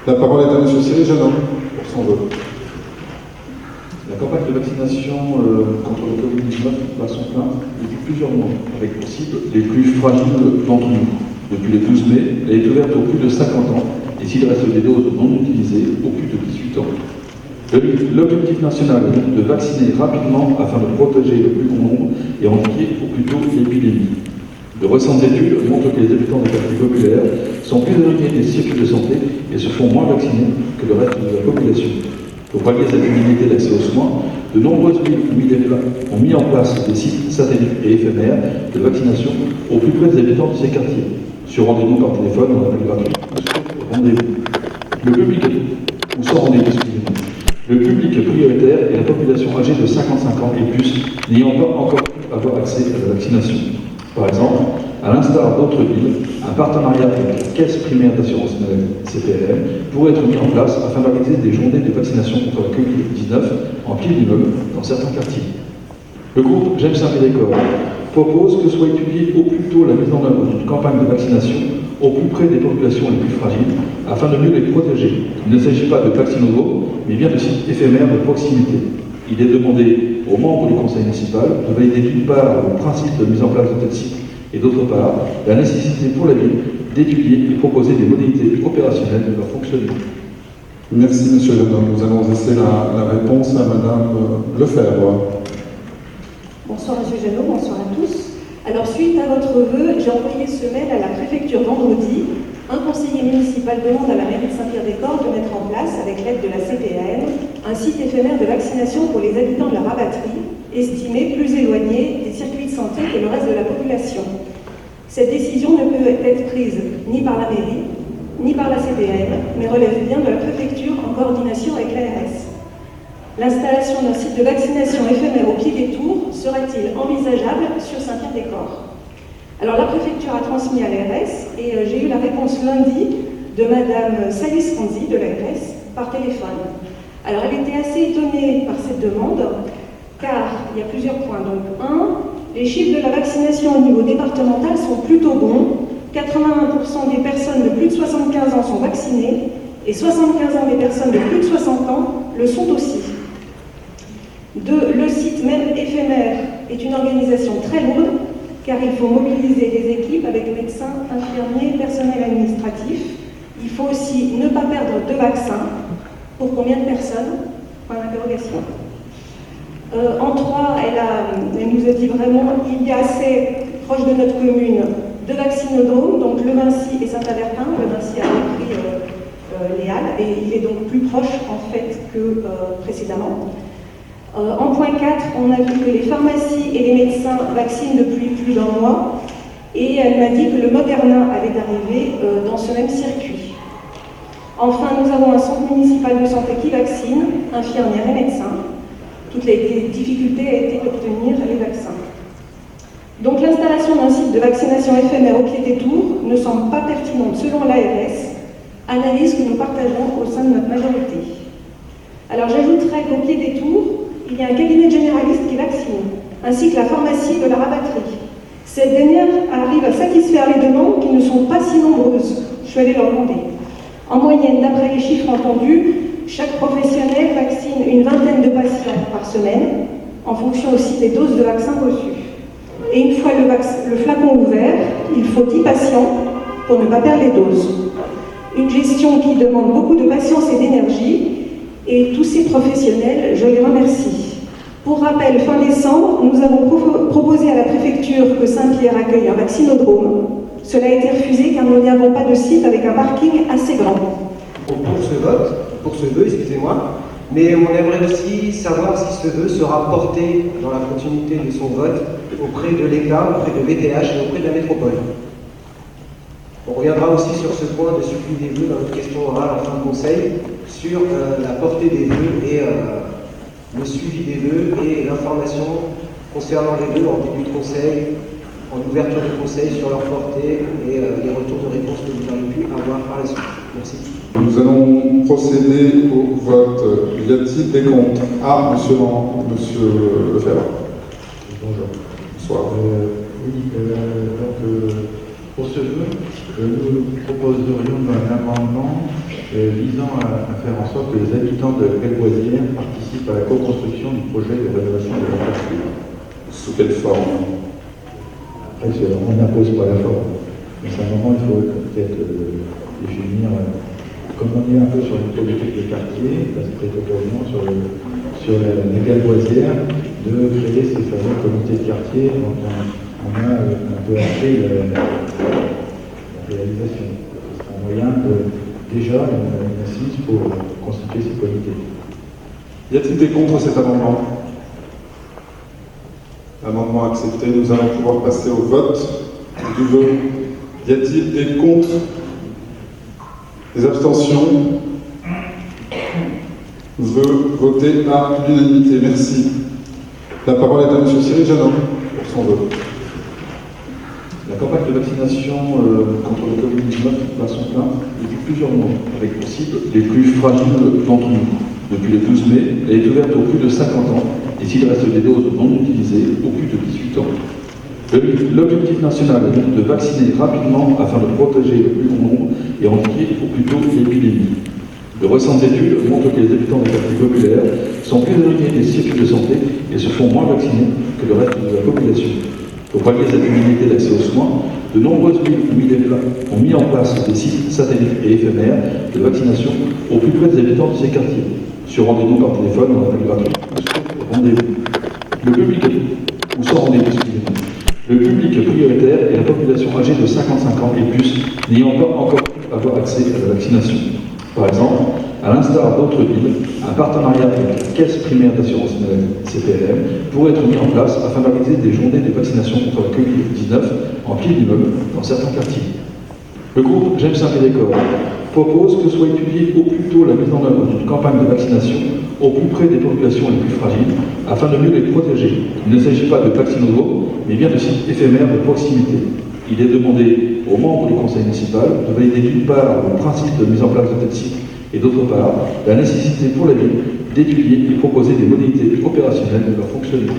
La parole est à M. Cyril Jeannot pour son vote. La campagne de vaccination contre le Covid-19 bat son plein depuis plusieurs mois, avec pour cible les plus fragiles d'entre nous. Depuis le 12 mai, elle est ouverte aux plus de 50 ans et s'il reste des doses non utilisées, aux plus de 18 ans. L'objectif national est donc de vacciner rapidement afin de protéger le plus grand nombre et endiguer au plus tôt l'épidémie. De récentes études montrent que les habitants des quartiers populaires sont plus éloignés des circuits de santé et se font moins vacciner que le reste de la population. Pour pallier cette inégalité d'accès aux soins, de nombreuses villes ont mis en place des sites satellites et éphémères de vaccination au plus près des habitants de ces quartiers, sur rendez-vous par téléphone en appel gratuit ou sur rendez-vous. Le public, ou sans rendez-vous, excusez-moi. Le public prioritaire est la population âgée de 55 ans et plus, n'ayant pas encore pu avoir accès à la vaccination. Par exemple, à l'instar d'autres villes, un partenariat avec la Caisse primaire d'assurance maladie, CPRM, pourrait être mis en place afin d'organiser des journées de vaccination contre la Covid-19 en pied d'immeuble dans certains quartiers. Le groupe J'aime Saint-Pédécor propose que soit étudiée au plus tôt la mise en œuvre d'une campagne de vaccination au plus près des populations les plus fragiles, afin de mieux les protéger. Il ne s'agit pas de vaccinodromes, mais bien de sites éphémères de proximité. Il est demandé aux membres du conseil municipal de valider d'une part le principe de mise en place de tels sites et d'autre part la nécessité pour la ville d'étudier et proposer des modalités opérationnelles de leur fonctionnement. Merci, M. Jeannot. Nous allons laisser la réponse à Mme Lefebvre. Bonsoir M. Jeannot, bonsoir à tous. Alors suite à votre vœu, j'ai envoyé ce mail à la préfecture vendredi. Un conseiller municipal demande à la mairie de Saint-Pierre-des-Corps de mettre en place, avec l'aide de la CPAM, un site éphémère de vaccination pour les habitants de la rabatterie, estimés plus éloignés des circuits de santé que le reste de la population. Cette décision ne peut être prise ni par la mairie, ni par la CPAM, mais relève bien de la préfecture en coordination avec l'ARS. L'installation d'un site de vaccination éphémère au pied des tours serait-il envisageable sur Saint-Pierre-des-Corps? Alors la préfecture a transmis à l'ARS et j'ai eu la réponse lundi de Madame Salis Ranzi de l'ARS par téléphone. Alors elle était assez étonnée par cette demande car il y a plusieurs points. Donc les chiffres de la vaccination au niveau départemental sont plutôt bons. 81% des personnes de plus de 75 ans sont vaccinées et 75 ans des personnes de plus de 60 ans le sont aussi. Le site même éphémère est une organisation très lourde car il faut mobiliser des équipes avec médecins, infirmiers, personnel administratif. Il faut aussi ne pas perdre de vaccins. Pour combien de personnes? Point d'interrogation. En 3, elle nous a dit vraiment il y a assez proche de notre commune de vaccinodromes, donc Le Vinci et Saint-Avertin. Le Vinci a repris les Halles et il est donc plus proche en fait que précédemment. En point 4, on a vu que les pharmacies et les médecins vaccinent depuis plus d'un mois et elle m'a dit que le Moderna allait arriver dans ce même circuit. Enfin, nous avons un centre municipal de santé qui vaccine, infirmières et médecins. Toutes les difficultés a été d'obtenir les vaccins. Donc l'installation d'un site de vaccination éphémère au pied des tours ne semble pas pertinente selon l'ARS, analyse que nous partageons au sein de notre majorité. Alors j'ajouterais qu'au pied des tours, il y a un cabinet généraliste qui vaccine, ainsi que la pharmacie de la rabatterie. Cette dernière arrive à satisfaire les demandes qui ne sont pas si nombreuses. Je suis allée leur demander. En moyenne, d'après les chiffres entendus, chaque professionnel vaccine une vingtaine de patients par semaine, en fonction aussi des doses de vaccins reçues. Et une fois le flacon ouvert, il faut 10 patients pour ne pas perdre les doses. Une gestion qui demande beaucoup de patience et d'énergie, et tous ces professionnels, je les remercie. Pour rappel, fin décembre, nous avons proposé à la préfecture que Saint-Pierre accueille un vaccinodrome. Cela a été refusé car nous n'avons pas de site avec un parking assez grand. Pour ce vœu, excusez-moi, mais on aimerait aussi savoir si ce vœu sera porté dans la continuité de son vote auprès de l'État, auprès de VTH et auprès de la métropole. On reviendra aussi sur ce point de suivi des vœux dans notre question orale en fin de conseil, sur la portée des vœux et le suivi des vœux et l'information concernant les vœux en début de conseil, en ouverture de conseil sur leur portée et les retours de réponse que vous avez pu avoir par la suite. Merci. Nous allons procéder au vote. Y a-t-il des comptes? Monsieur Lefebvre. Bonjour. Bonsoir. Oui, donc Pour ce vœu, nous proposerions un amendement visant à faire en sorte que les habitants de Galboisière participent à la co-construction du projet de rénovation de la quartier. Sous quelle forme? Après, on n'impose pas la forme. Mais c'est un moment, il faut peut-être définir, comme on est un peu sur une politique de quartier, c'est peut-être l'occasion sur la Galboisière de créer ces fameux comités de quartier dont on a un peu appris la réalisation. C'est un moyen déjà une assise pour constituer ces comités. Y a-t-il des contre cet amendement? Amendement accepté, nous allons pouvoir passer au vote du vœu. Y a-t-il des contre? Des abstentions? Vœu voté à l'unanimité. Merci. La parole est à M. Cyril Janin pour son vœu. La campagne de vaccination contre le Covid-19 bat son plein depuis plusieurs mois, avec pour cible les plus fragiles d'entre nous. Depuis le 12 mai, elle est ouverte aux plus de 50 ans et s'il reste des doses non utilisées, aux plus de 18 ans. L'objectif national est donc de vacciner rapidement afin de protéger le plus grand nombre et endiguer au plus tôt l'épidémie. De récentes études montrent que les habitants des quartiers populaires sont plus éloignés des circuits de santé et se font moins vacciner que le reste de la population. Pour pallier cette inégalité d'accès aux soins, de nombreuses villes ont mis en place des sites satellites et éphémères de vaccination au plus près des habitants de ces quartiers, sur rendez-vous par téléphone en appel gratuit ou sur rendez-vous. Le public, ou sans rendez-vous, excusez-moi. Le public prioritaire est la population âgée de 55 ans et plus, n'ayant pas encore pu avoir accès à la vaccination. Par exemple, à l'instar d'autres villes, un partenariat avec la Caisse primaire d'assurance maladie, CPLM, pourrait être mis en place afin d'organiser des journées de vaccination contre la Covid-19 en pied d'immeuble dans certains quartiers. Le groupe J'aime Saint-Pédécor propose que soit étudiée au plus tôt la mise en œuvre d'une campagne de vaccination au plus près des populations les plus fragiles afin de mieux les protéger. Il ne s'agit pas de vaccinodromes, mais bien de sites éphémères de proximité. Il est demandé aux membres du conseil municipal de valider d'une part le principe de mise en place de tels sites et d'autre part la nécessité pour la ville d'étudier et proposer des modalités opérationnelles de leur fonctionnement.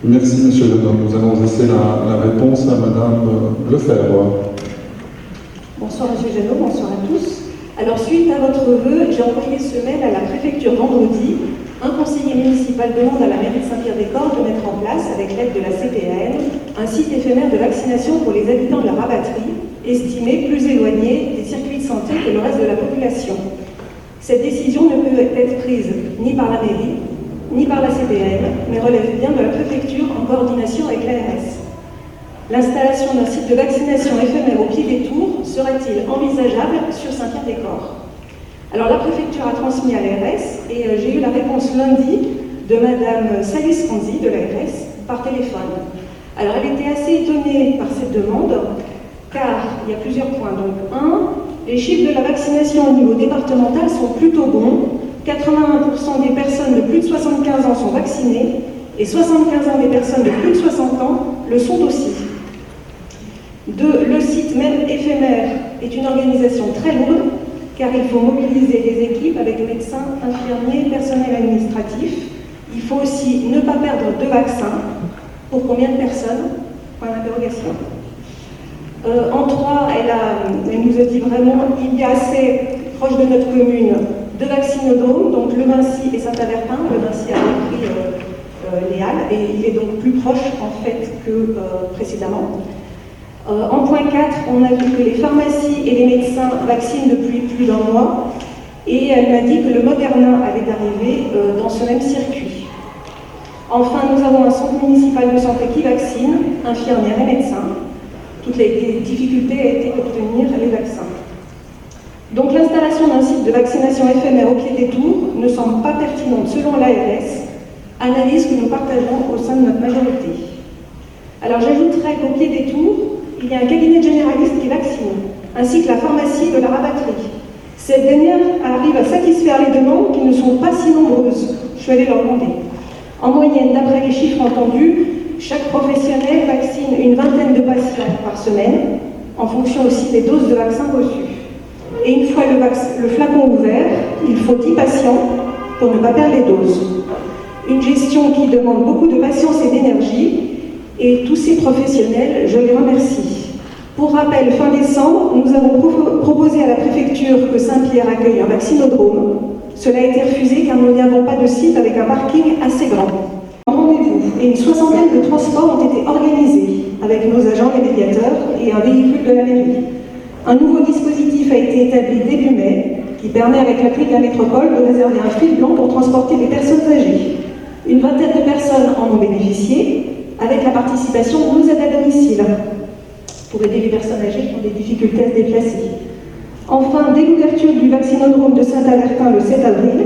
Merci, Monsieur Janin. Nous allons laisser la réponse à Madame Lefebvre. Bonsoir Monsieur Janot, bonsoir à tous. Alors suite à votre vœu, j'ai envoyé ce mail à la préfecture vendredi. Un conseiller municipal demande à la mairie de Saint-Pierre-des-Corps de mettre en place, avec l'aide de la CPAN, un site éphémère de vaccination pour les habitants de la rabatterie, estimés plus éloignés des circuits de santé que le reste de la population. Cette décision ne peut être prise ni par la mairie, ni par la CPAN, mais relève bien de la préfecture en coordination avec l'ARS. L'installation d'un site de vaccination éphémère au pied des tours serait-il envisageable sur Saint-Pierre-des-Corps? Alors la préfecture a transmis à l'ARS et j'ai eu la réponse lundi de Madame Salis Ranzi de l'ARS par téléphone. Alors elle était assez étonnée par cette demande car il y a plusieurs points. Donc les chiffres de la vaccination au niveau départemental sont plutôt bons. 81% des personnes de plus de 75 ans sont vaccinées et 75 ans des personnes de plus de 60 ans le sont aussi. Le site même éphémère est une organisation très lourde car il faut mobiliser des équipes avec médecins, infirmiers, personnel administratif. Il faut aussi ne pas perdre 2 vaccins. Pour combien de personnes? Point d'interrogation. En 3, elle nous a dit vraiment il y a assez proche de notre commune 2 vaccinodromes, donc Le Vinci et Saint-Avertin. Le Vinci a repris les Halles et il est donc plus proche en fait que précédemment. En point 4, on a vu que les pharmacies et les médecins vaccinent depuis plus d'1 mois et elle m'a dit que le Moderna allait arriver dans ce même circuit. Enfin, nous avons un centre municipal de santé qui vaccine, infirmières et médecins. Toutes les difficultés a été d'obtenir les vaccins. Donc l'installation d'un site de vaccination éphémère au pied des tours ne semble pas pertinente selon l'ARS, analyse que nous partageons au sein de notre majorité. Alors j'ajouterais qu'au pied des tours, il y a un cabinet de généraliste qui vaccine, ainsi que la pharmacie de la rabatterie. Cette dernière arrive à satisfaire les demandes qui ne sont pas si nombreuses. Je suis allée leur demander. En moyenne, d'après les chiffres entendus, chaque professionnel vaccine une vingtaine de patients par semaine, en fonction aussi des doses de vaccins reçues. Et une fois le flacon ouvert, il faut 10 patients pour ne pas perdre les doses. Une gestion qui demande beaucoup de patience et d'énergie, et tous ces professionnels, je les remercie. Pour rappel, fin décembre, nous avons proposé à la préfecture que Saint-Pierre accueille un vaccinodrome. Cela a été refusé car nous n'avons pas de site avec un parking assez grand. Rendez-vous et une soixantaine de transports ont été organisés avec nos agents et médiateurs et un véhicule de la mairie. Un nouveau dispositif a été établi début mai qui permet avec l'appui de la métropole de réserver un fil blanc pour transporter les personnes âgées. Une vingtaine de personnes en ont bénéficié avec la participation de nos aides à domicile pour aider les personnes âgées qui ont des difficultés à se déplacer. Enfin, dès l'ouverture du vaccinodrome de Saint-Avertin le 7 avril,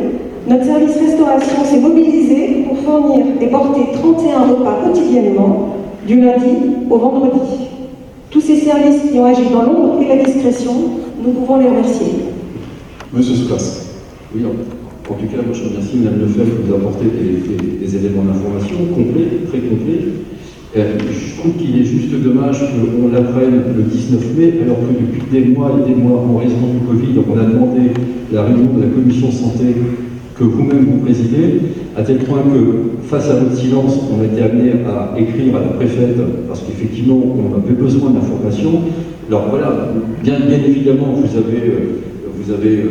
notre service restauration s'est mobilisé pour fournir et porter 31 repas quotidiennement, du lundi au vendredi. Tous ces services qui ont agi dans l'ombre et la discrétion, nous pouvons les remercier. Monsieur Soulas. Oui, en tout cas, moi je remercie Mme Lefebvre de nous apporter des éléments d'information complets, très complets. Je trouve qu'il est juste dommage qu'on l'apprenne le 19 mai, alors que depuis des mois et des mois, en raison du Covid, on a demandé la réunion de la commission santé que vous-même vous présidez, à tel point que, face à votre silence, on a été amené à écrire à la préfète, parce qu'effectivement, on avait besoin d'informations. Alors voilà, bien évidemment, vous avez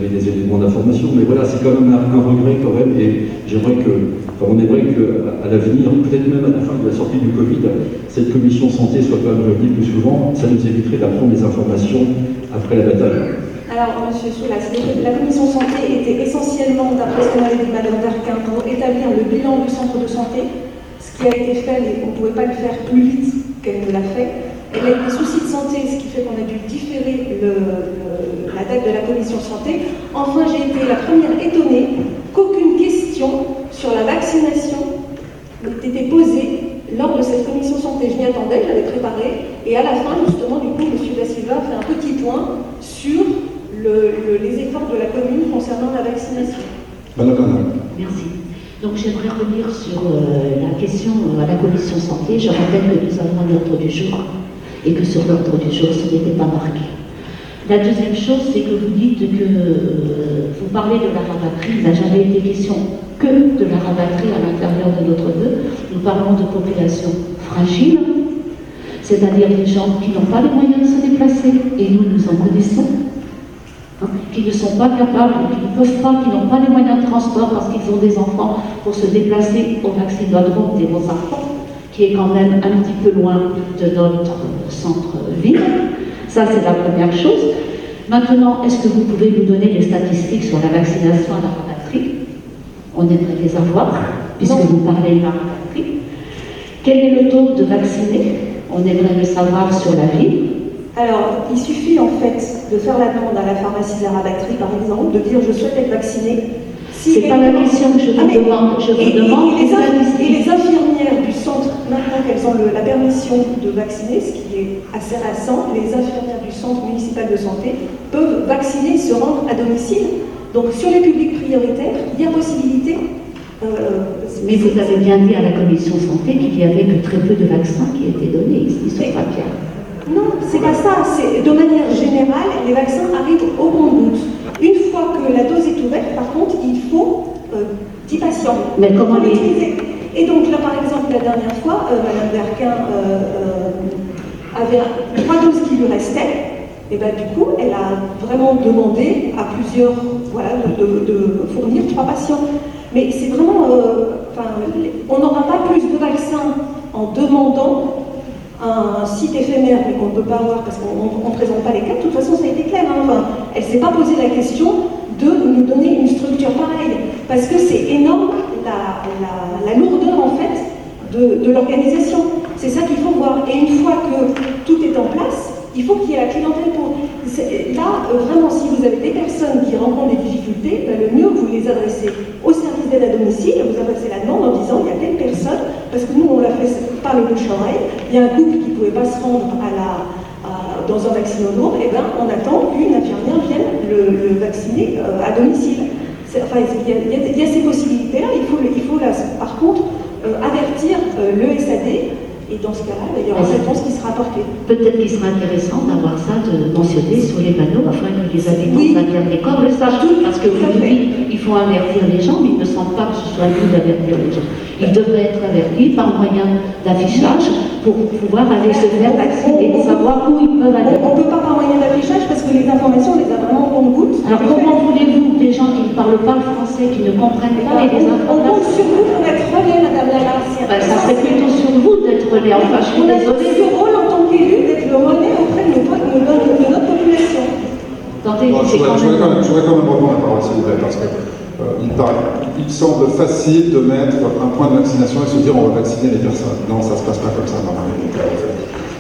des éléments d'information, mais voilà, c'est quand même un regret quand même, et on aimerait qu'à l'avenir, peut-être même à la fin de la sortie du Covid, cette commission santé soit quand même réunie plus souvent, ça nous éviterait d'apprendre les informations après la bataille. Alors, M. Soulas, la commission santé était essentiellement, d'après ce que m'avait dit Mme Verquin, pour établir le bilan du centre de santé, ce qui a été fait, mais on ne pouvait pas le faire plus vite qu'elle ne l'a fait. Elle a eu des soucis de santé, ce qui fait qu'on a dû différer la date de la commission santé. Enfin, j'ai été la première étonnée qu'aucune question sur la vaccination n'ait été posée lors de cette commission santé. Je m'y attendais, je l'avais préparée, et à la fin, justement, du coup, M. Da Silva a fait un petit point sur les efforts de la commune concernant la vaccination. Madame. Merci. Donc j'aimerais revenir sur la question à la commission santé. Je rappelle que nous avons un ordre du jour et que sur l'ordre du jour, ce n'était pas marqué. La deuxième chose, c'est que vous dites que vous parlez de la rabatterie. Il n'a jamais été question que de la rabatterie à l'intérieur de notre vœu. Nous parlons de populations fragiles, c'est-à-dire des gens qui n'ont pas les moyens de se déplacer, et nous en connaissons, qui ne sont pas capables, qui ne peuvent pas, qui n'ont pas les moyens de transport parce qu'ils ont des enfants pour se déplacer au vaccinodrome des Beaux-Arts, qui est quand même un petit peu loin de notre centre-ville. Ça, c'est la première chose. Maintenant, est-ce que vous pouvez nous donner les statistiques sur la vaccination à la rabatterie? On aimerait les avoir, puisque vous parlez de la rabatterie. Quel est le taux de vaccinés? On aimerait le savoir sur la ville. Alors, il suffit en fait de faire la demande à la pharmacie de la rabatterie, par exemple, de dire je souhaite être vacciné. C'est pas la question que je vous demande. Je vous demande et les infirmières du centre, maintenant qu'elles ont la permission de vacciner, ce qui est assez récent, les infirmières du centre municipal de santé peuvent vacciner, se rendre à domicile. Donc sur les publics prioritaires, il y a possibilité. Mais vous avez bien dit à la commission santé qu'il y avait que très peu de vaccins qui étaient donnés ici sur Papier. Non, c'est pas ça. C'est de manière générale, les vaccins arrivent au compte-gouttes. Une fois que la dose est ouverte, par contre, il faut 10 patients. Mais comment les... Et donc là, par exemple, la dernière fois, Mme Verquin avait 3 doses qui lui restaient. Et bien du coup, elle a vraiment demandé à plusieurs, de fournir 3 patients. Mais c'est vraiment, on n'aura pas plus de vaccins en demandant un site éphémère, mais qu'on ne peut pas avoir parce qu'on ne présente pas les cas. De toute façon, ça a été clair. Elle ne s'est pas posé la question de nous donner une structure pareille, parce que c'est énorme la lourdeur en fait de l'organisation. C'est ça qu'il faut voir. Et une fois que tout est en place, il faut qu'il y ait la clientèle pour... Là, vraiment, si vous avez des personnes qui rencontrent des difficultés, le mieux, vous les adressez au service d'aide à domicile, vous adressez la demande en disant, il y a telle personne, parce que nous, on l'a fait par le bouche-oreille, il y a un couple qui ne pouvait pas se rendre dans un vaccinodrome, et bien, on attend qu'une infirmière vienne le vacciner à domicile. Il y a ces possibilités-là, il faut là, par contre, avertir le SAD Et dans ce cas-là, il y aura une réponse qui sera apportée. Peut-être qu'il sera intéressant d'avoir ça, de mentionner sur les panneaux, afin que les habitants Oui. d'Aguerre-des-Corps le sachent. Parce que Tout à oui, il faut avertir les gens, mais il ne me semble pas que ce soit nous d'avertir les gens. Ils devraient être avertis par moyen d'affichage pour pouvoir aller se faire vacciner, savoir où ils peuvent aller. On ne peut pas par moyen d'affichage parce que les informations, on les a vraiment au compte-gouttes. Alors comment voulez-vous des gens qui ne parlent pas le français, qui ne comprennent pas les On compte informations? sur vous pour être relais, Madame la Garcia. Ben, ça serait plutôt sur vous d'être relais. Enfin, je suis On a désolée. ce rôle en tant qu'élu d'être le relais auprès de notre population. Attendez, Bon, c'est quand même... je voudrais quand même reprendre la parole, s'il vous plaît, parce que il semble facile de mettre un point de vaccination et se dire on va vacciner les personnes. Non, ça ne se passe pas comme ça dans la réalité.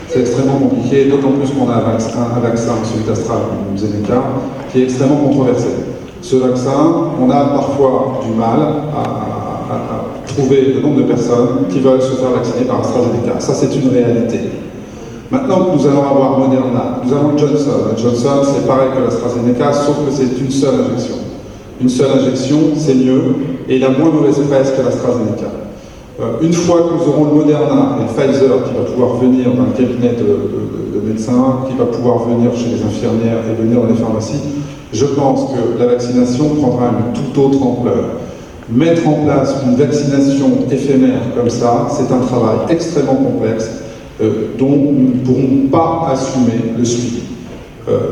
C'est extrêmement compliqué, d'autant plus qu'on a un vaccin, celui d'AstraZeneca, qui est extrêmement controversé. Ce vaccin, on a parfois du mal à trouver le nombre de personnes qui veulent se faire vacciner par AstraZeneca. Ça, c'est une réalité. Maintenant que nous allons avoir Moderna, nous avons Johnson. Johnson, c'est pareil que l'AstraZeneca, sauf que c'est une seule injection. Une seule injection, c'est mieux, et il a moins mauvaise presse que l'AstraZeneca. Une fois que nous aurons le Moderna et le Pfizer qui va pouvoir venir dans le cabinet de médecins, qui va pouvoir venir chez les infirmières et venir dans les pharmacies, je pense que la vaccination prendra une toute autre ampleur. Mettre en place une vaccination éphémère comme ça, c'est un travail extrêmement complexe dont nous ne pourrons pas assumer le suivi.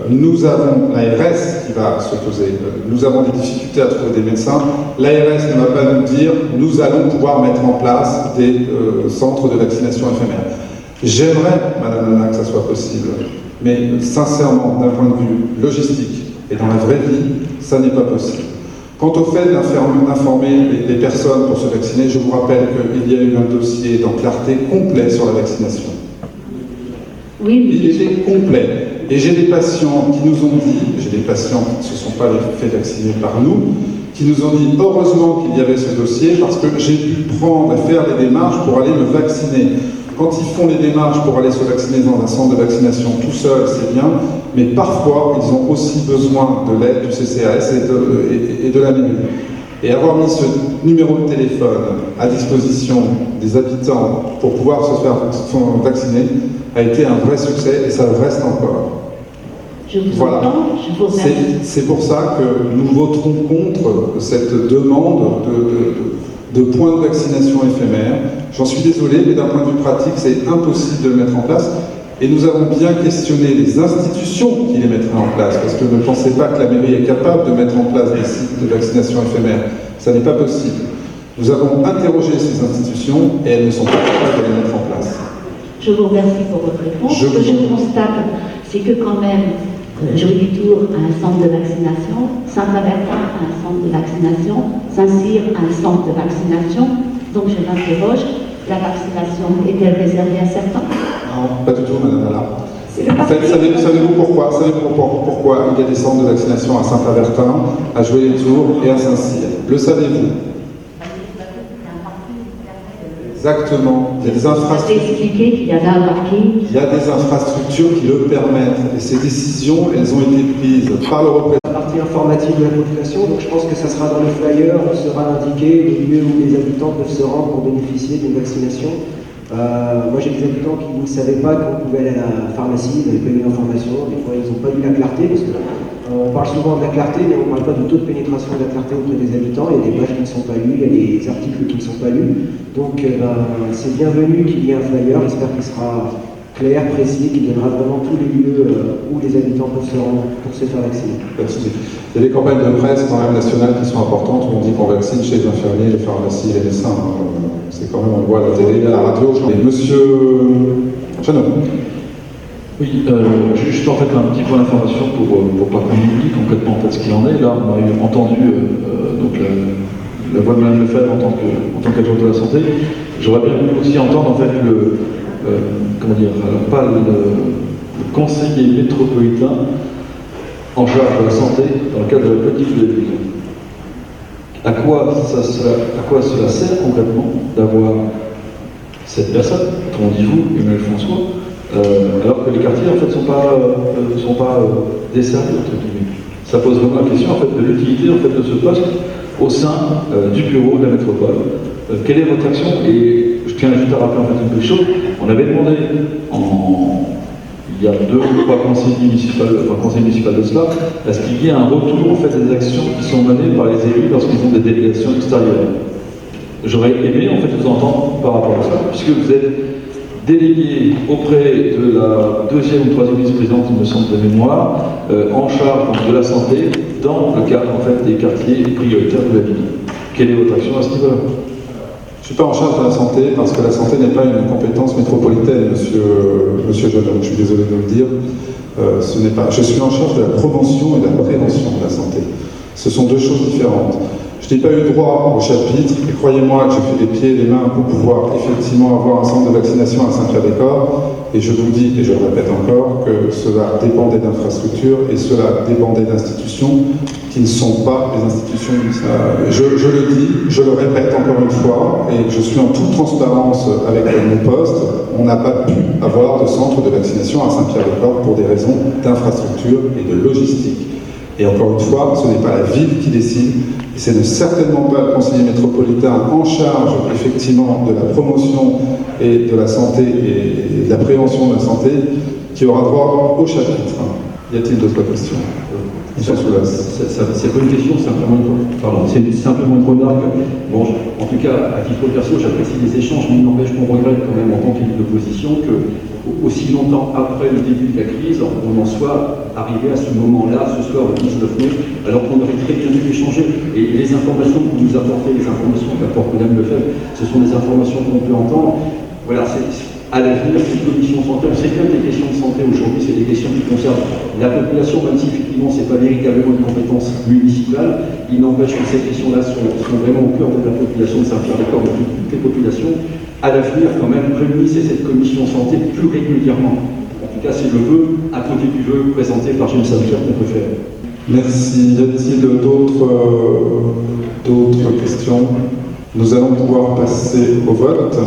Nous avons l'ARS qui va s'opposer, nous avons des difficultés à trouver des médecins. L'ARS ne va pas nous dire nous allons pouvoir mettre en place des centres de vaccination éphémères. J'aimerais, Madame Nana, que ça soit possible, mais sincèrement, d'un point de vue logistique et dans la vraie vie, ça n'est pas possible. Quant au fait d'informer les personnes pour se vacciner, je vous rappelle qu'il y a eu un dossier dans Clarté complet sur la vaccination. Oui, Il était complet. Et j'ai des patients qui nous ont dit, j'ai des patients qui ne se sont pas fait vacciner par nous, qui nous ont dit heureusement qu'il y avait ce dossier parce que j'ai pu faire les démarches pour aller me vacciner. Quand ils font les démarches pour aller se vacciner dans un centre de vaccination tout seul, c'est bien, mais parfois ils ont aussi besoin de l'aide du CCAS et de la mairie. Et avoir mis ce numéro de téléphone à disposition des habitants pour pouvoir se faire vacciner a été un vrai succès et ça le reste encore. je vous Voilà. entends, je vous remercie. C'est pour ça que nous voterons contre cette demande de points de vaccination éphémères. J'en suis désolé, mais d'un point de vue pratique, c'est impossible de le mettre en place. Et nous avons bien questionné les institutions qui les mettraient en place, parce que ne pensez pas que la mairie est capable de mettre en place des sites de vaccination éphémères. Ça n'est pas possible. Nous avons interrogé ces institutions et elles ne sont pas capables de les mettre en place. Je vous remercie pour votre réponse. Ce que je constate, c'est que quand même, Joly-Tour a un centre de vaccination, Saint-Avertin a un centre de vaccination, Saint-Cyr a un centre de vaccination. Donc je m'interroge, la vaccination est-elle réservée à certains? Non, pas du tout, Madame Allard. C'est le En fait, savez-vous pourquoi il y a des centres de vaccination à Saint-Avertin, à Joly-Tour et à Saint-Cyr? Le savez-vous? Exactement. Il y a des Vous avez infrastructures. expliqué qu'il y avait un parking. Il y a des infrastructures qui le permettent. Et ces décisions, elles ont été prises par le représentant. La partie informatique de la population, donc je pense que ça sera dans le flyer, on sera indiqué les lieux où les habitants peuvent se rendre pour bénéficier d'une vaccination. Moi j'ai des habitants qui ne savaient pas qu'on pouvait aller à la pharmacie, ils n'avaient pas eu l'information, des fois ils n'ont pas eu la clarté, parce que on parle souvent de la clarté, mais on ne parle pas du taux de pénétration de la clarté auprès des habitants, il y a des pages qui ne sont pas lues, il y a des articles qui ne sont pas lus, donc c'est bienvenu qu'il y ait un flyer, j'espère qu'il sera clair, précis, qui donnera vraiment tous les lieux où les habitants peuvent se rendre pour se faire vacciner. Pas de souci. Il y a des campagnes de presse quand même nationales qui sont importantes où on dit qu'on vaccine chez les infirmiers, les pharmacies, les médecins. C'est quand même, on voit à la télé, à la radio. Et monsieur Chanot. Oui, juste en fait un petit point d'information pour pas qu'on oublie complètement en fait ce qu'il en est. Là, on a entendu donc la voix de Mme Lefebvre en tant qu'adjointe de la santé. J'aurais bien voulu aussi entendre en fait comment dire, pas le conseiller métropolitain en charge de la santé dans le cadre de la politique de l'éducation. À quoi cela sert concrètement d'avoir cette personne, comme on dit vous, Emmanuel François, alors que les quartiers en fait ne sont pas desservis entre guillemets. Ça pose vraiment la question en fait de l'utilité en fait de ce poste au sein du bureau de la métropole. Quelle est votre action? Et je tiens juste à rappeler en fait une chose. On avait demandé il y a 2 ou 3 conseils municipaux de cela, à ce qu'il y ait un retour en fait des actions qui sont menées par les élus lorsqu'ils ont des délégations extérieures. J'aurais aimé en fait vous entendre par rapport à ça, puisque vous êtes délégué auprès de la 2e ou 3e vice-présidente, il me semble, de mémoire, en charge donc, de la santé, dans le cadre en fait, des quartiers prioritaires de la ville. Quelle est votre action à ce niveau-là? Je ne suis pas en charge de la santé parce que la santé n'est pas une compétence métropolitaine, monsieur Jodin, je suis désolé de le dire. Ce n'est pas. Je suis en charge de la promotion et de la prévention de la santé. Ce sont 2 choses différentes. Je n'ai pas eu droit au chapitre, et croyez-moi que j'ai fait les pieds et les mains pour pouvoir effectivement avoir un centre de vaccination à Saint-Pierre-des-Corps, et je vous dis, et je le répète encore, que cela dépendait d'infrastructures et cela dépendait d'institutions qui ne sont pas les institutions municipales. Je le dis, je le répète encore une fois, et je suis en toute transparence avec mon poste, on n'a pas pu avoir de centre de vaccination à Saint-Pierre-des-Corps pour des raisons d'infrastructure et de logistique. Et encore une fois, ce n'est pas la ville qui décide, et c'est certainement pas le conseiller métropolitain en charge effectivement de la promotion et de la santé et de la prévention de la santé qui aura droit au chapitre. Y a-t-il d'autres questions? C'est pas une question, c'est simplement une remarque. Bon, en tout cas, à titre perso, j'apprécie les échanges, mais il n'empêche qu'on regrette quand même en tant qu'élu d'opposition que aussi longtemps après le début de la crise, on en soit arrivé à ce moment-là, ce soir, le 19 mai, alors qu'on aurait très bien dû échanger. Et les informations que vous nous apportez, les informations qu'apporte Mme Lefebvre, ce sont des informations qu'on peut entendre. Voilà, à l'avenir, cette commission santé, on sait bien que les questions de santé aujourd'hui, c'est des questions qui concernent la population, même si effectivement ce n'est pas véritablement une compétence municipale, il n'empêche que ces questions-là sont vraiment au cœur de la population de Saint-Pierre-des-Corps, de toutes les populations. À l'avenir, quand même, réunissez cette commission santé plus régulièrement. En tout cas, c'est le vœu, à côté du vœu présenté par James Saint-Pierre qu'on peut faire. Merci. Y a-t-il d'autres questions? Nous allons pouvoir passer au vote.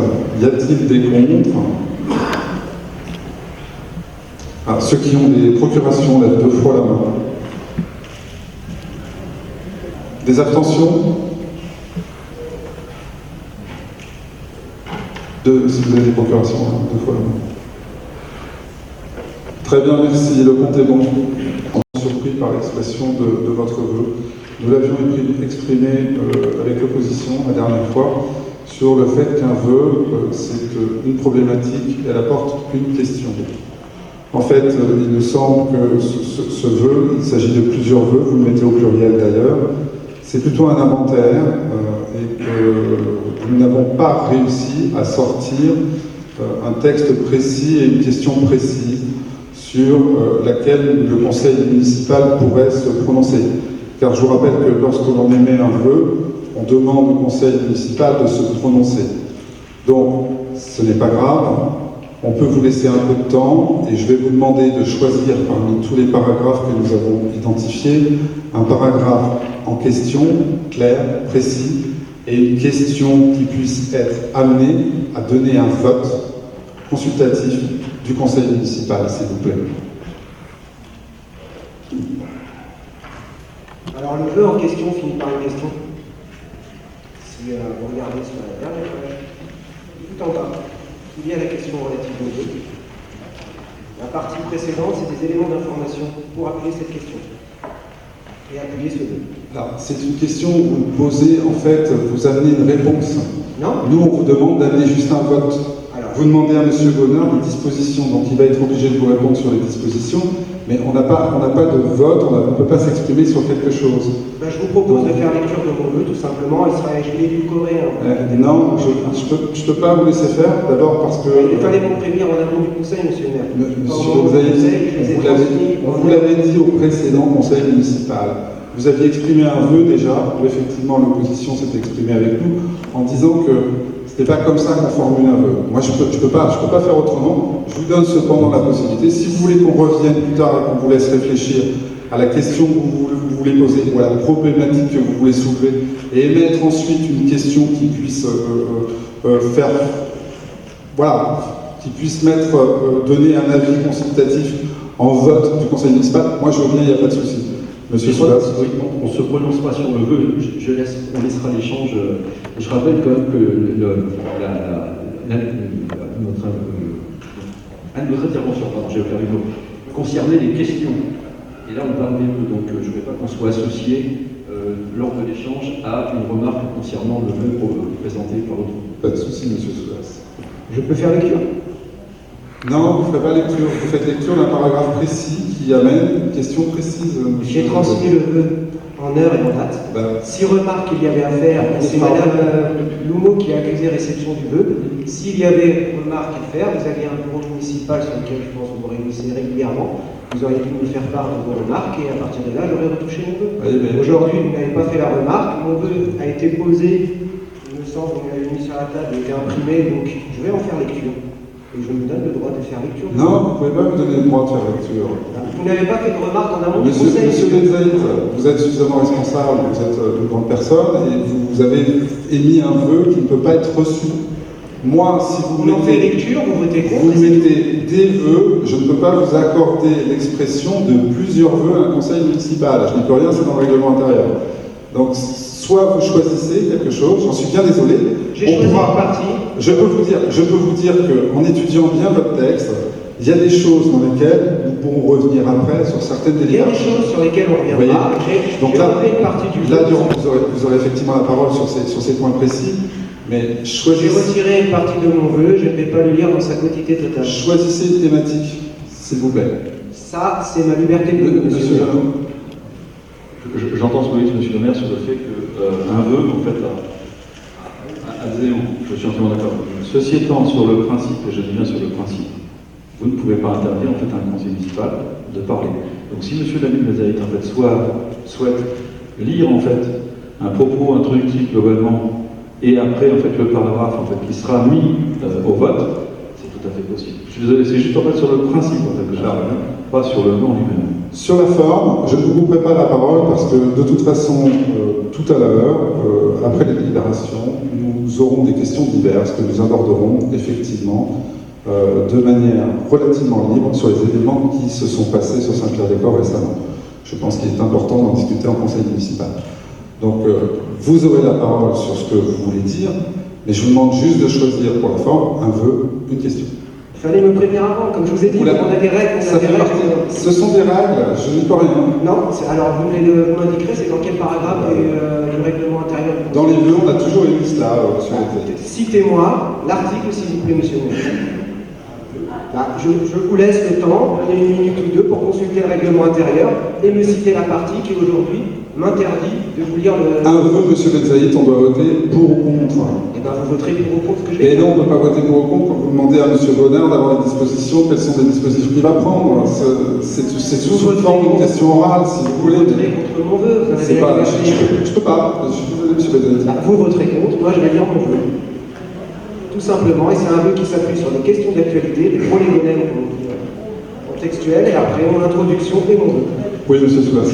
Y a-t-il des contre? Ceux qui ont des procurations lèvent 2 fois la main. Des abstentions? Si vous avez des procurations, 2 fois la main. Très bien, merci. Le compte est bon. On est surpris par l'expression de votre vœu. Nous l'avions exprimé avec l'opposition la dernière fois sur le fait qu'un vœu, c'est une problématique, elle apporte une question. En fait, il me semble que ce vœu, il s'agit de plusieurs vœux, vous le mettez au pluriel d'ailleurs, c'est plutôt un inventaire et que nous n'avons pas réussi à sortir un texte précis et une question précise sur laquelle le conseil municipal pourrait se prononcer. Car je vous rappelle que lorsque l'on émet un vœu, on demande au conseil municipal de se prononcer. Donc, ce n'est pas grave, on peut vous laisser un peu de temps et je vais vous demander de choisir parmi tous les paragraphes que nous avons identifiés, un paragraphe en question, clair, précis, et une question qui puisse être amenée à donner un vote consultatif du conseil municipal, s'il vous plaît. Alors le vœu en question finit par une question. Si vous regardez sur la dernière page, tout en bas, il y a la question relative au vœu. La partie précédente, c'est des éléments d'information pour appuyer cette question. Et appuyer ce vœu. C'est une question où vous posez, en fait, vous amenez une réponse. Non. Nous, on vous demande d'amener juste un vote. Alors, vous demandez à M. Bonheur des dispositions, donc il va être obligé de vous répondre sur les dispositions, mais on n'a pas de vote, on ne peut pas s'exprimer sur quelque chose. je vous propose de faire lecture de mon vœu, tout simplement. Il sera édulcoré. Non, je peux pas vous laisser faire, d'abord parce que... Il fallait me prévenir en amont du conseil, monsieur le maire. Vous l'avez dit au précédent conseil municipal. Vous aviez exprimé un vœu déjà, où effectivement l'opposition s'était exprimée avec nous, en disant que ce n'était pas comme ça qu'on formule un vœu. Moi, je peux pas faire autrement. Je vous donne cependant la possibilité. Si vous voulez qu'on revienne plus tard et qu'on vous laisse réfléchir à la question que vous voulez poser, ou à la problématique que vous voulez soulever, et émettre ensuite une question qui puisse qui puisse donner un avis consultatif en vote du conseil municipal, moi je reviens, il n'y a pas de souci. Monsieur Soulas. Oui, on ne se prononce pas sur le vœu, on laissera l'échange. Je rappelle quand même que notre intervention, pardon, j'ai perdu le mot, concernait les questions. Et là, on parle des vœux, donc je ne voudrais pas qu'on soit associé lors de l'échange à une remarque concernant le vœu présenté par l'autre. Pas de souci, monsieur Soulas. Je peux faire lecture. Non, vous ne ferez pas lecture. Vous faites lecture d'un paragraphe précis qui amène une question précise. J'ai transmis le vœu en heure et en date. Ben, 6 remarques qu'il y avait à faire, c'est Madame Loumeau qui a accusé réception du vœu. S'il y avait remarques à faire, vous aviez un bureau municipal sur lequel je pense que vous vous réunissez régulièrement. Vous auriez pu me faire part de vos remarques et à partir de là, j'aurais retouché mon vœu. oui, mais Aujourd'hui, vous n'avez pas fait la remarque. Mon vœu a été posé, il me semble, vous l'avez mis sur la table, il a été imprimé, donc je vais en faire lecture. Et je me donne le droit de faire lecture. non, vous ne pouvez pas me donner le droit de faire lecture. Vous n'avez pas fait de remarque en amont du Monsieur conseil. Benzaïd, vous êtes suffisamment responsable, vous êtes une grande personne et vous avez émis un vœu qui ne peut pas être reçu. Moi, si vous Vous en faites mettez, lecture, vous votez contre. vous mettez des vœux, je ne peux pas vous accorder l'expression de plusieurs vœux à un conseil municipal. Je n'y peux rien, c'est dans le règlement intérieur. Donc, soit vous choisissez quelque chose, j'en suis bien désolé. J'ai On choisi pourra- une partie. Je peux vous dire qu'en étudiant bien votre texte, il y a des choses dans lesquelles nous pourrons revenir après sur certaines Il y a des délibérations. choses sur lesquelles on Vous reviendra. voyez J'ai Donc là, refait une partie du là vœu. Durand, vous aurez effectivement la parole sur ces points précis, mais J'ai choisissez retiré une partie de mon vœu, je ne vais pas le lire dans sa quantité totale. une thématique, s'il vous plaît. Ça, c'est ma liberté de vœu, Monsieur monsieur. Janot. J'entends ce que vous dites, monsieur le maire, sur le fait qu'un vœu, en fait, à zéro. Je suis entièrement d'accord. Ceci étant, sur le principe, et je dis bien sur le principe, vous ne pouvez pas interdire en fait à un conseil municipal de parler. Donc si monsieur Lamine Mazaït en fait souhaite lire en fait un propos introductif globalement et après en fait le paragraphe en fait qui sera mis au vote, c'est tout à fait possible. Je suis désolé, c'est juste en fait sur le principe en fait que je parle, pas sur le nom lui-même. Sur la forme, je ne vous couperai pas la parole parce que de toute façon, tout à l'heure, après les délibérations, nous aurons des questions diverses que nous aborderons effectivement de manière relativement libre sur les événements qui se sont passés sur Saint-Pierre-des-Corps récemment. Je pense qu'il est important d'en discuter en conseil municipal. Donc, vous aurez la parole sur ce que vous voulez dire, mais je vous demande juste de choisir pour la forme un vœu, une question. Il fallait me prévenir avant, comme je vous ai dit, Vous l'avez- on a des règles, Ça fait partie. Ce sont des règles, je n'y peux rien. Non, alors vous m'indiquerez, c'est dans quel paragraphe du règlement intérieur. Dans les vœux, on a toujours une liste là, sur les télés. Citez-moi l'article, s'il vous plaît, monsieur le maire. Je vous laisse le temps, prenez une minute ou deux pour consulter le règlement intérieur et me citer la partie qui aujourd'hui m'interdit de vous lire le. Un vœu, monsieur Benzaït, on doit voter pour ou contre. Et bien vous voterez pour ou contre ce que je vais Et dire. non, on ne peut pas voter pour ou contre quand vous demandez à monsieur Bonnard d'avoir des dispositions. Quelles sont les dispositions qu'il va prendre? C'est sous une forme d'une question orale, si vous Vous voulez. voterez contre mon vœu. Vous en avez C'est la pas, liberté. je peux pas. Je suis désolé, monsieur Benzaït. Vous voterez contre, moi je vais lire mon vœu. Tout simplement, et c'est un vœu qui s'appuie sur des questions d'actualité, des prolégonèmes contextuels, et après mon introduction et mon vœu. Oui, monsieur Soulas.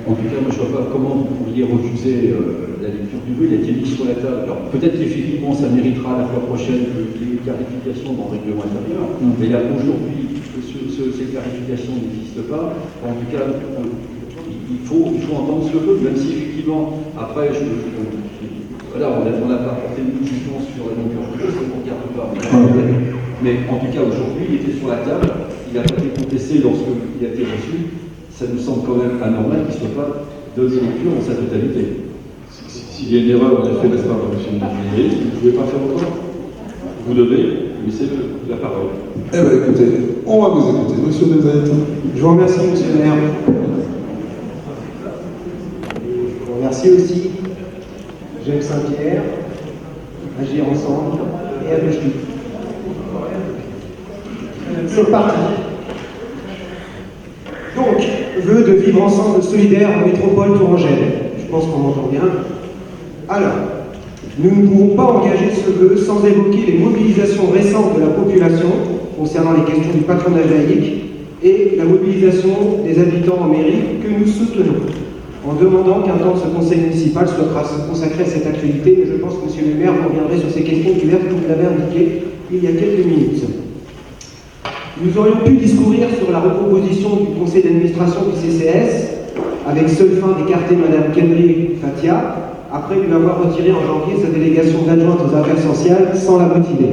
En tout cas, moi, je ne vois pas comment vous pourriez refuser la lecture du vœu. Il a été mis sur la table. Alors, peut-être qu'effectivement, ça méritera la fois prochaine qu'il y ait une clarification dans le règlement intérieur. Mais là, aujourd'hui, ces clarifications n'existent pas. En tout cas, il faut entendre ce vœu, même si effectivement, après, voilà, on n'a pas apporté de jugement sur la longueur du vœu, ça ne regarde pas. Mais en tout cas, aujourd'hui, il était sur la table. Il n'a pas été contesté lorsqu'il a été reçu. Ça nous semble quand même anormal qu'il ne soit pas donné lecture en sa totalité. S'il y a une erreur, en effet, n'est-ce pas, monsieur le maire, vous ne pouvez pas faire autrement. Vous devez laisser la parole. Eh bien, écoutez, on va vous écouter, monsieur Benzaït. Je vous remercie, monsieur le maire. Je vous remercie aussi, Jacques Saint-Pierre, Agir Ensemble et Abouchli. C'est parti. Donc, vœu de vivre ensemble solidaire en métropole tourangelle. Je pense qu'on m'entend bien. Alors, nous ne pouvons pas engager ce vœu sans évoquer les mobilisations récentes de la population concernant les questions du patronage laïque et la mobilisation des habitants en mairie que nous soutenons, en demandant qu'un temps de ce conseil municipal soit consacré à cette actualité. Mais je pense que monsieur le maire reviendrait sur ces questions diverses que vous l'avez indiqué il y a quelques minutes. Nous aurions pu discourir sur la recomposition du conseil d'administration du CCS, avec seule fin d'écarter Madame Kenry Fatia, après lui avoir retiré en janvier sa délégation d'adjointe aux affaires sociales sans la motiver.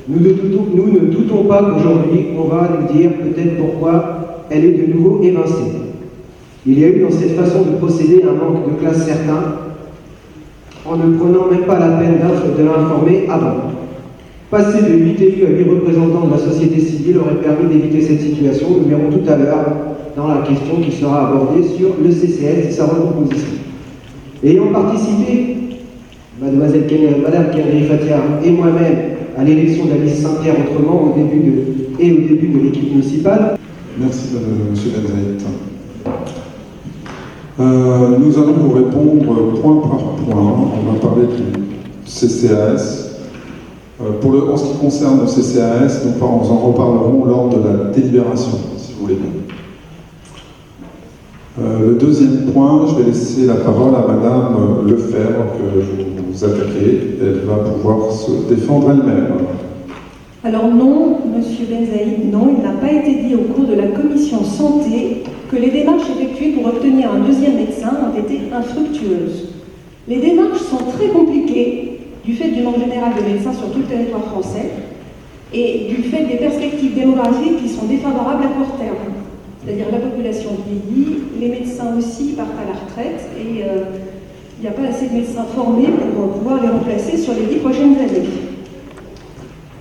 Nous ne doutons pas qu'aujourd'hui, on va nous dire peut-être pourquoi elle est de nouveau évincée. Il y a eu dans cette façon de procéder un manque de classe certain, en ne prenant même pas la peine de l'informer avant. Passer de 8 élus à 8 représentants de la société civile aurait permis d'éviter cette situation. Nous verrons tout à l'heure dans la question qui sera abordée sur le CCS et sa recomposition. Ayant participé, Madame Kenry Fatia et moi-même, à l'élection de la liste Saint-Pierre autrement au début de l'équipe municipale. Merci, M. Benzaït. Nous allons vous répondre point par point. On va parler du CCAS. En ce qui concerne le CCAS, nous en reparlerons lors de la délibération, si vous voulez bien. Le deuxième point, je vais laisser la parole à Madame Lefebvre, que vous attaquez. Elle va pouvoir se défendre elle-même. Alors non, Monsieur Benzaïd, non, il n'a pas été dit au cours de la commission santé que les démarches effectuées pour obtenir un deuxième médecin ont été infructueuses. Les démarches sont très compliquées du fait du manque général de médecins sur tout le territoire français et du fait des perspectives démographiques qui sont défavorables à court terme. C'est-à-dire la population vieillit, les médecins aussi partent à la retraite et il n'y a pas assez de médecins formés pour pouvoir les remplacer sur les 10 prochaines années.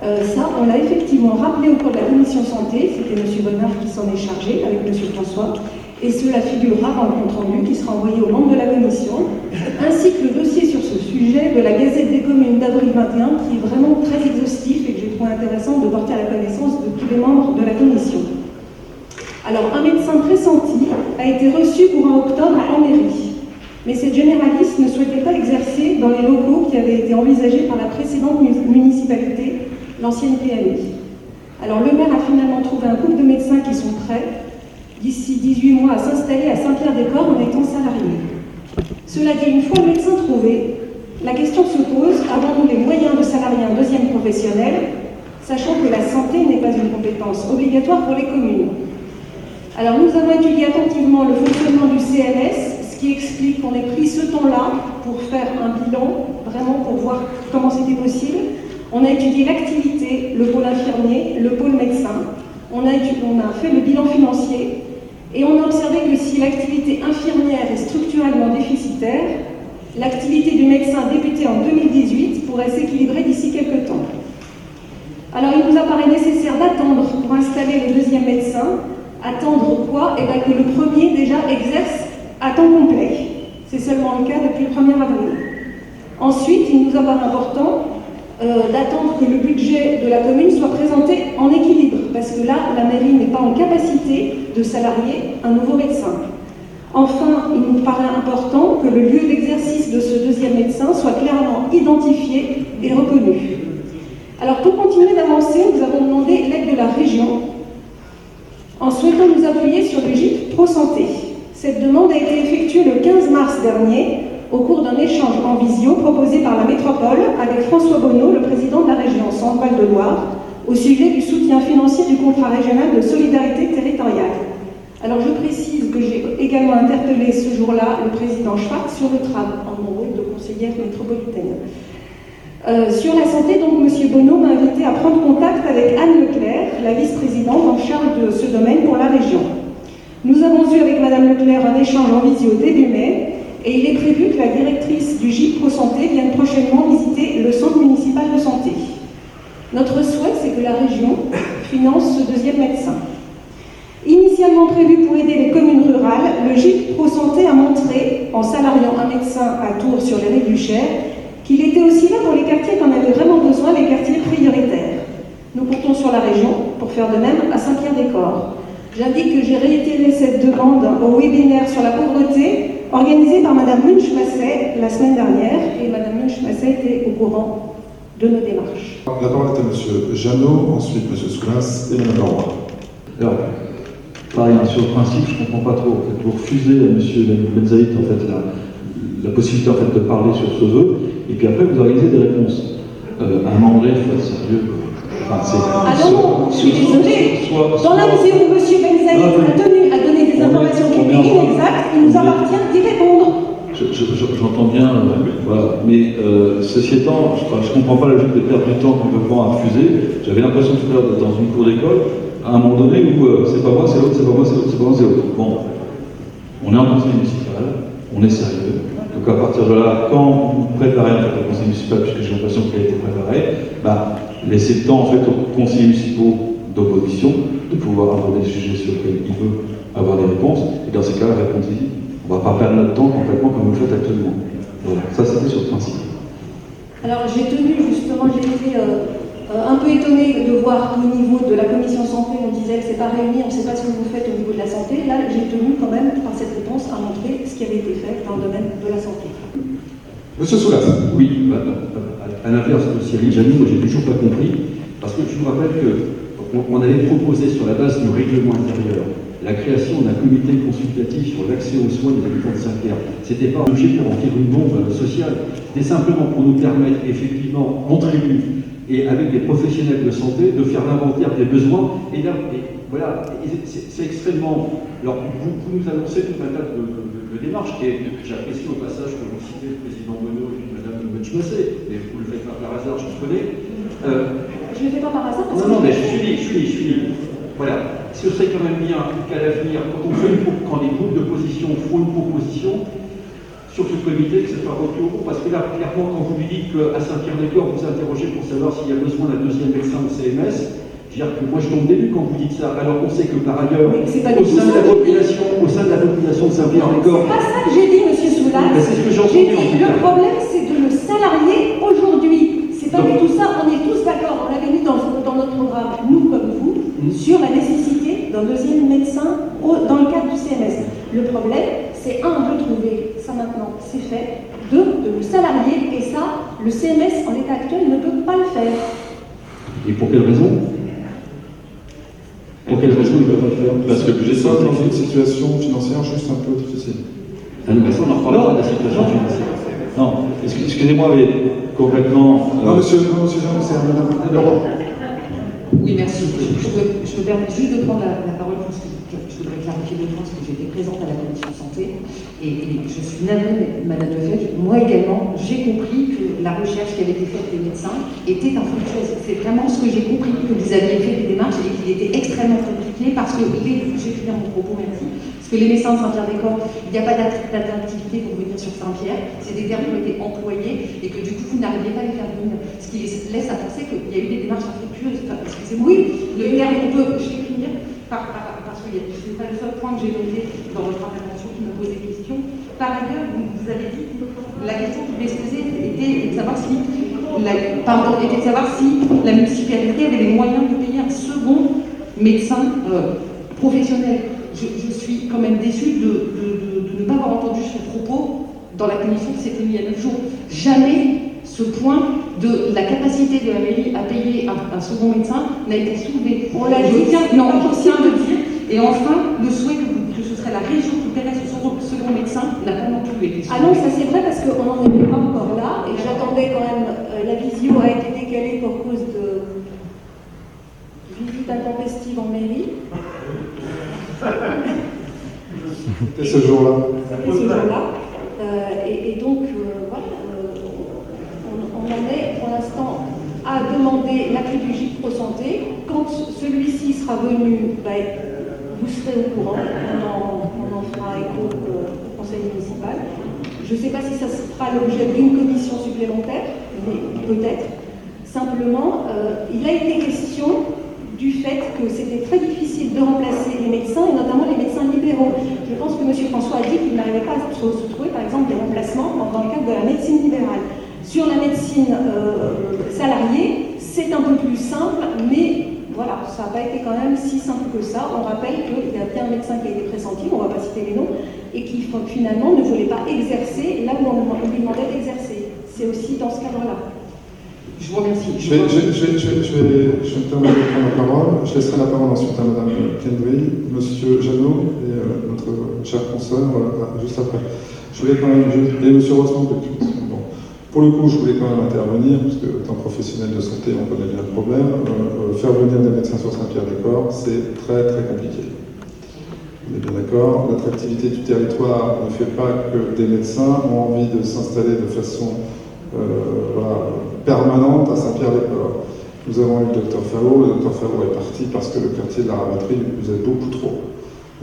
Ça, on l'a effectivement rappelé au cours de la commission santé, c'était M. Bonnard qui s'en est chargé avec M. François, et cela figurera dans le compte-rendu qui sera envoyé aux membres de la commission, ainsi que le dossier sur ce sujet de la Gazette des communes d'avril 21, qui est vraiment très exhaustif et que j'ai trouvé intéressant de porter à la connaissance de tous les membres de la commission. Alors, un médecin pressenti a été reçu pour un octobre en mairie, mais cette généraliste ne souhaitait pas exercer dans les locaux qui avaient été envisagés par la précédente municipalité, l'ancienne PMI. Alors le maire a finalement trouvé un couple de médecins qui sont prêts, d'ici 18 mois, à s'installer à Saint-Pierre-des-Corps en étant salariés. Cela dit, une fois le médecin trouvé, la question se pose, avons-nous les moyens de salarier un deuxième professionnel, sachant que la santé n'est pas une compétence obligatoire pour les communes. Alors nous avons étudié attentivement le fonctionnement du CNS, ce qui explique qu'on ait pris ce temps-là pour faire un bilan, vraiment pour voir comment c'était possible. On a étudié l'activité, le pôle infirmier, le pôle médecin. On a fait le bilan financier et on a observé que si l'activité infirmière est structurellement déficitaire, l'activité du médecin débutée en 2018 pourrait s'équilibrer d'ici quelques temps. Alors il nous apparaît nécessaire d'attendre pour installer le deuxième médecin. Attendre quoi? Eh bien que le premier déjà exerce à temps complet. C'est seulement le cas depuis le 1er avril. Ensuite, il nous apparaît important d'attendre que le budget de la commune soit présenté en équilibre, parce que là, la mairie n'est pas en capacité de salarier un nouveau médecin. Enfin, il nous paraît important que le lieu d'exercice de ce deuxième médecin soit clairement identifié et reconnu. Alors, pour continuer d'avancer, nous avons demandé l'aide de la région en souhaitant nous appuyer sur le GIP Pro Santé. Cette demande a été effectuée le 15 mars dernier au cours d'un échange en visio proposé par la métropole avec François Bonneau, le président de la région Centre-Val de Loire, au sujet du soutien financier du contrat régional de solidarité territoriale. Alors je précise que j'ai également interpellé ce jour-là le président Schwartz sur le tram en mon rôle de conseillère métropolitaine. Sur la santé, donc, M. Bonneau m'a invité à prendre contact avec Anne Leclerc, la vice-présidente en charge de ce domaine pour la région. Nous avons eu avec Mme Leclerc un échange en visio début mai, et il est prévu que la directrice du GIP Pro Santé vienne prochainement visiter le centre municipal de santé. Notre souhait, c'est que la région finance ce deuxième médecin. Initialement prévu pour aider les communes rurales, le GIP Pro Santé a montré, en salariant un médecin à Tours sur les rives du Cher, qu'il était aussi là pour les quartiers qui en avaient vraiment besoin, les quartiers prioritaires. Nous comptons sur la région pour faire de même à Saint-Pierre-des-Corps. J'indique que j'ai réitéré cette demande au webinaire sur la pauvreté organisé par Mme Munch-Masset la semaine dernière, et Mme Munch-Masset était au courant de nos démarches. La parole est à M. Jeannot, ensuite M. Soulas et Mme Leroy. Alors, pareil, sur le principe, je ne comprends pas trop. En fait, vous refusez à M. Benzaïd en fait, la possibilité en fait, de parler sur ce vœu, et puis après vous organisez des réponses. À un moment donné, il faut être sérieux. Enfin, ah non, je suis désolée. Dans la mesure où M. Benzaïd a tenu à donner des informations qui étaient inexactes, il nous appartient d'y répondre. J'entends bien, voilà. Mais ceci étant, je ne comprends pas la logique de perdre du temps complètement à refuser. J'avais l'impression tout à l'heure d'être dans une cour d'école, à un moment donné où c'est pas moi, c'est l'autre, c'est pas moi, c'est l'autre, c'est pas moi, c'est l'autre. Bon, on est en conseil municipal, on est sérieux. Donc à partir de là, quand vous préparez en fait, le conseil municipal, puisque j'ai l'impression qu'il a été préparé, bah, laissez le temps en fait aux conseillers municipaux d'opposition de pouvoir aborder des sujets sur lesquels ils veulent avoir des réponses. Et dans ces cas-là, répondez-y. On ne va pas perdre notre temps complètement comme vous le faites actuellement. Voilà. Ça, c'était sur le principe. Alors j'ai tenu justement, j'ai été un peu étonnée de voir qu'au niveau de la commission santé, on disait que c'est pas réuni, on ne sait pas ce que vous faites au niveau de la santé. Là, j'ai tenu quand même, par cette réponse, à montrer ce qui avait été fait dans le domaine de la santé. Monsieur Soulas. Oui, à l'inverse de Cyril Jamy, moi j'ai toujours pas compris, parce que je vous rappelle qu'on avait proposé sur la base du règlement intérieur la création d'un comité consultatif sur l'accès aux soins des habitants de Saint-Pierre. C'était pas un objet pour remplir une bombe sociale, c'était simplement pour nous permettre effectivement, entre élus et avec des professionnels de santé, de faire l'inventaire des besoins. Et là, voilà, c'est extrêmement. Alors, vous nous annoncez tout un tas de démarches, et j'apprécie au passage que vous citez le président Monod et Mme Benchmassé, mais vous ne le faites pas par hasard, je vous connais. Je ne le fais pas par hasard parce que... Non, mais je suis libre. Voilà. Ce serait quand même bien qu'à l'avenir, quand les groupes d'opposition font une proposition sur ce comité, que ce soit voté au groupe, parce que là, clairement, quand vous lui dites qu'à Saint-Pierre-des-Corps, vous interrogez pour savoir s'il y a besoin d'un deuxième médecin au CMS, je veux dire que moi je tombe début quand vous dites ça, alors qu'on sait que par ailleurs, au sein de la population de Saint-Pierre-des-Corps... C'est pas ça que j'ai dit, monsieur Soulas. C'est ce que j'ai J'ai entendu. dit, le problème, c'est de le salarier aujourd'hui. C'est pas du tout ça, on est tous d'accord, on l'avait mis dans notre programme, nous comme vous, sur la nécessité d'un deuxième médecin dans le cadre du CMS. Le problème, c'est de trouver, ça maintenant, c'est fait, de le salarier, et ça, le CMS en l'état actuel ne peut pas le faire. Et pour quelle raison? Pour quelle raison il ne peut pas le faire? Parce que j'ai ça dans une situation financière juste un peu difficile. Ah non, mais ça, on en reparlera de la situation financière. Non, excusez-moi, mais concrètement... Non, monsieur Jean, c'est un madame Laurent. Oui, merci. Je me permets juste de prendre la parole parce que je voudrais clarifier deux points parce que j'étais présente à la commission santé et je suis navrée, Madame Lefebvre. Moi également, j'ai compris que la recherche qui avait été faite des médecins était infructueuse. C'est vraiment ce que j'ai compris, que vous aviez fait des démarches et qu'il était extrêmement compliqué parce que, j'ai fini mon propos, merci. Parce que les médecins de Saint-Pierre-des-Corps, il n'y a pas d'attractivité pour venir sur Saint-Pierre. C'est des termes qui ont été employés et que du coup, vous n'arriviez pas à les faire venir. Ce qui laisse à penser qu'il y a eu des démarches infructueuses. Enfin, excusez-moi, oui, le terme on peut, je vais finir, parce que ce n'est pas le seul point que j'ai noté dans votre intervention qui me pose des questions. Par ailleurs, vous avez dit que la question qui devait se poser était de savoir si la municipalité avait les moyens de payer un second médecin professionnel. Je suis quand même déçue de ne pas avoir entendu son propos dans la commission qui s'est tenue il y a 9 jours. Jamais ce point de la capacité de la mairie à payer un second médecin n'a été soulevé. On l'a dit, je tiens à le dire. Et enfin, le souhait que ce serait la région qui paierait ce second médecin n'a pas non plus été soulevé. Ah non, ça c'est vrai parce qu'on n'en est pas encore là et j'attendais quand même, la visio a été décalée pour cause de visite intempestive en mairie. C'était ce jour-là. C'était ce jour-là. Et donc, voilà, on en est pour l'instant à demander l'appui du GIP Pro Santé. Quand celui-ci sera venu, vous serez au courant, on en fera écho au conseil municipal. Je ne sais pas si ça sera l'objet d'une commission supplémentaire, mais peut-être. Simplement, il a été question du fait que c'était très difficile de remplacer les médecins, et notamment les médecins libéraux. Je pense que M. François a dit qu'il n'arrivait pas à se trouver, par exemple, des remplacements dans le cadre de la médecine libérale. Sur la médecine salariée, c'est un peu plus simple, mais voilà, ça n'a pas été quand même si simple que ça. On rappelle qu'il y a bien un médecin qui a été pressenti, on ne va pas citer les noms, et qui finalement ne voulait pas exercer là où on lui demandait d'exercer. C'est aussi dans ce cadre-là. Je vous remercie. Je vais me permettre de prendre la parole. Je laisserai la parole ensuite à Mme Kendry, M. Janot et notre cher consoeur juste après. Je voulais quand même et M. Rossman. Bon. Pour le coup, je voulais quand même intervenir, parce que, étant professionnel de santé, on connaît bien le problème. Faire venir des médecins sur Saint-Pierre-des-Corps, c'est très très compliqué. On est bien d'accord. L'attractivité du territoire ne fait pas que des médecins ont envie de s'installer de façon permanente à Saint-Pierre-des-Corps. Nous avons eu le docteur Fao. Le docteur Fao est parti parce que le quartier de la Rabatterie nous aide beaucoup trop.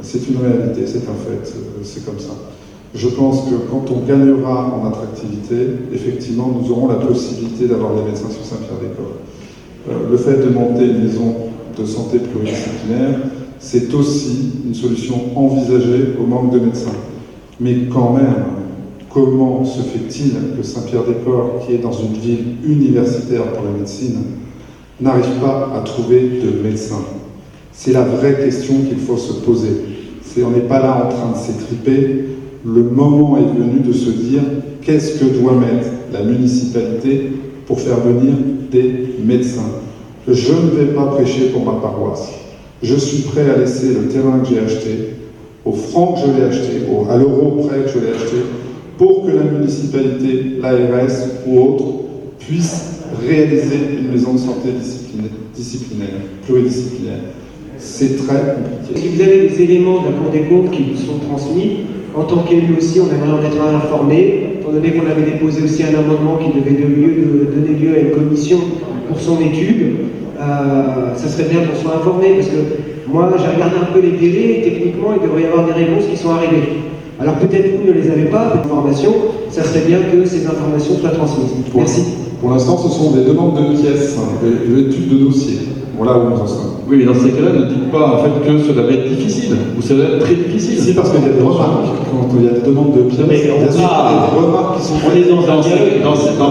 C'est une réalité, c'est un fait, c'est comme ça. Je pense que quand on gagnera en attractivité, effectivement, nous aurons la possibilité d'avoir des médecins sur Saint-Pierre-des-Corps. Le fait de monter une maison de santé pluridisciplinaire, c'est aussi une solution envisagée au manque de médecins. Mais quand même, comment se fait-il que Saint-Pierre-des-Corps, qui est dans une ville universitaire pour la médecine, n'arrive pas à trouver de médecins? C'est la vraie question qu'il faut se poser. On n'est pas là en train de s'étriper. Le moment est venu de se dire qu'est-ce que doit mettre la municipalité pour faire venir des médecins. Je ne vais pas prêcher pour ma paroisse. Je suis prêt à laisser le terrain que j'ai acheté, au franc que je l'ai acheté, à l'euro près que je l'ai acheté, pour que la municipalité, l'ARS ou autre, puisse réaliser une maison de santé disciplinaire, pluridisciplinaire. C'est très compliqué. Si vous avez des éléments de la Cour des comptes qui vous sont transmis, en tant qu'élu aussi, on aimerait en être informé, étant donné qu'on avait déposé aussi un amendement qui devait donner lieu à une commission pour son étude. Ça serait bien qu'on soit informé, parce que moi, j'ai regardé un peu les délais, et techniquement, il devrait y avoir des réponses qui sont arrivées. Alors peut-être vous ne les avez pas, cette information, ça serait bien que ces informations soient transmises. Merci. Pour l'instant, ce sont des demandes de pièces, des études de dossier. Voilà où nous en sommes. Oui, mais dans ces cas-là, ne dites pas en fait que cela va être difficile, ou ça va être très difficile. Si, parce qu'il y a des remarques. Quand il y a des demandes de pièces, il y a des remarques qui sont faites. Dans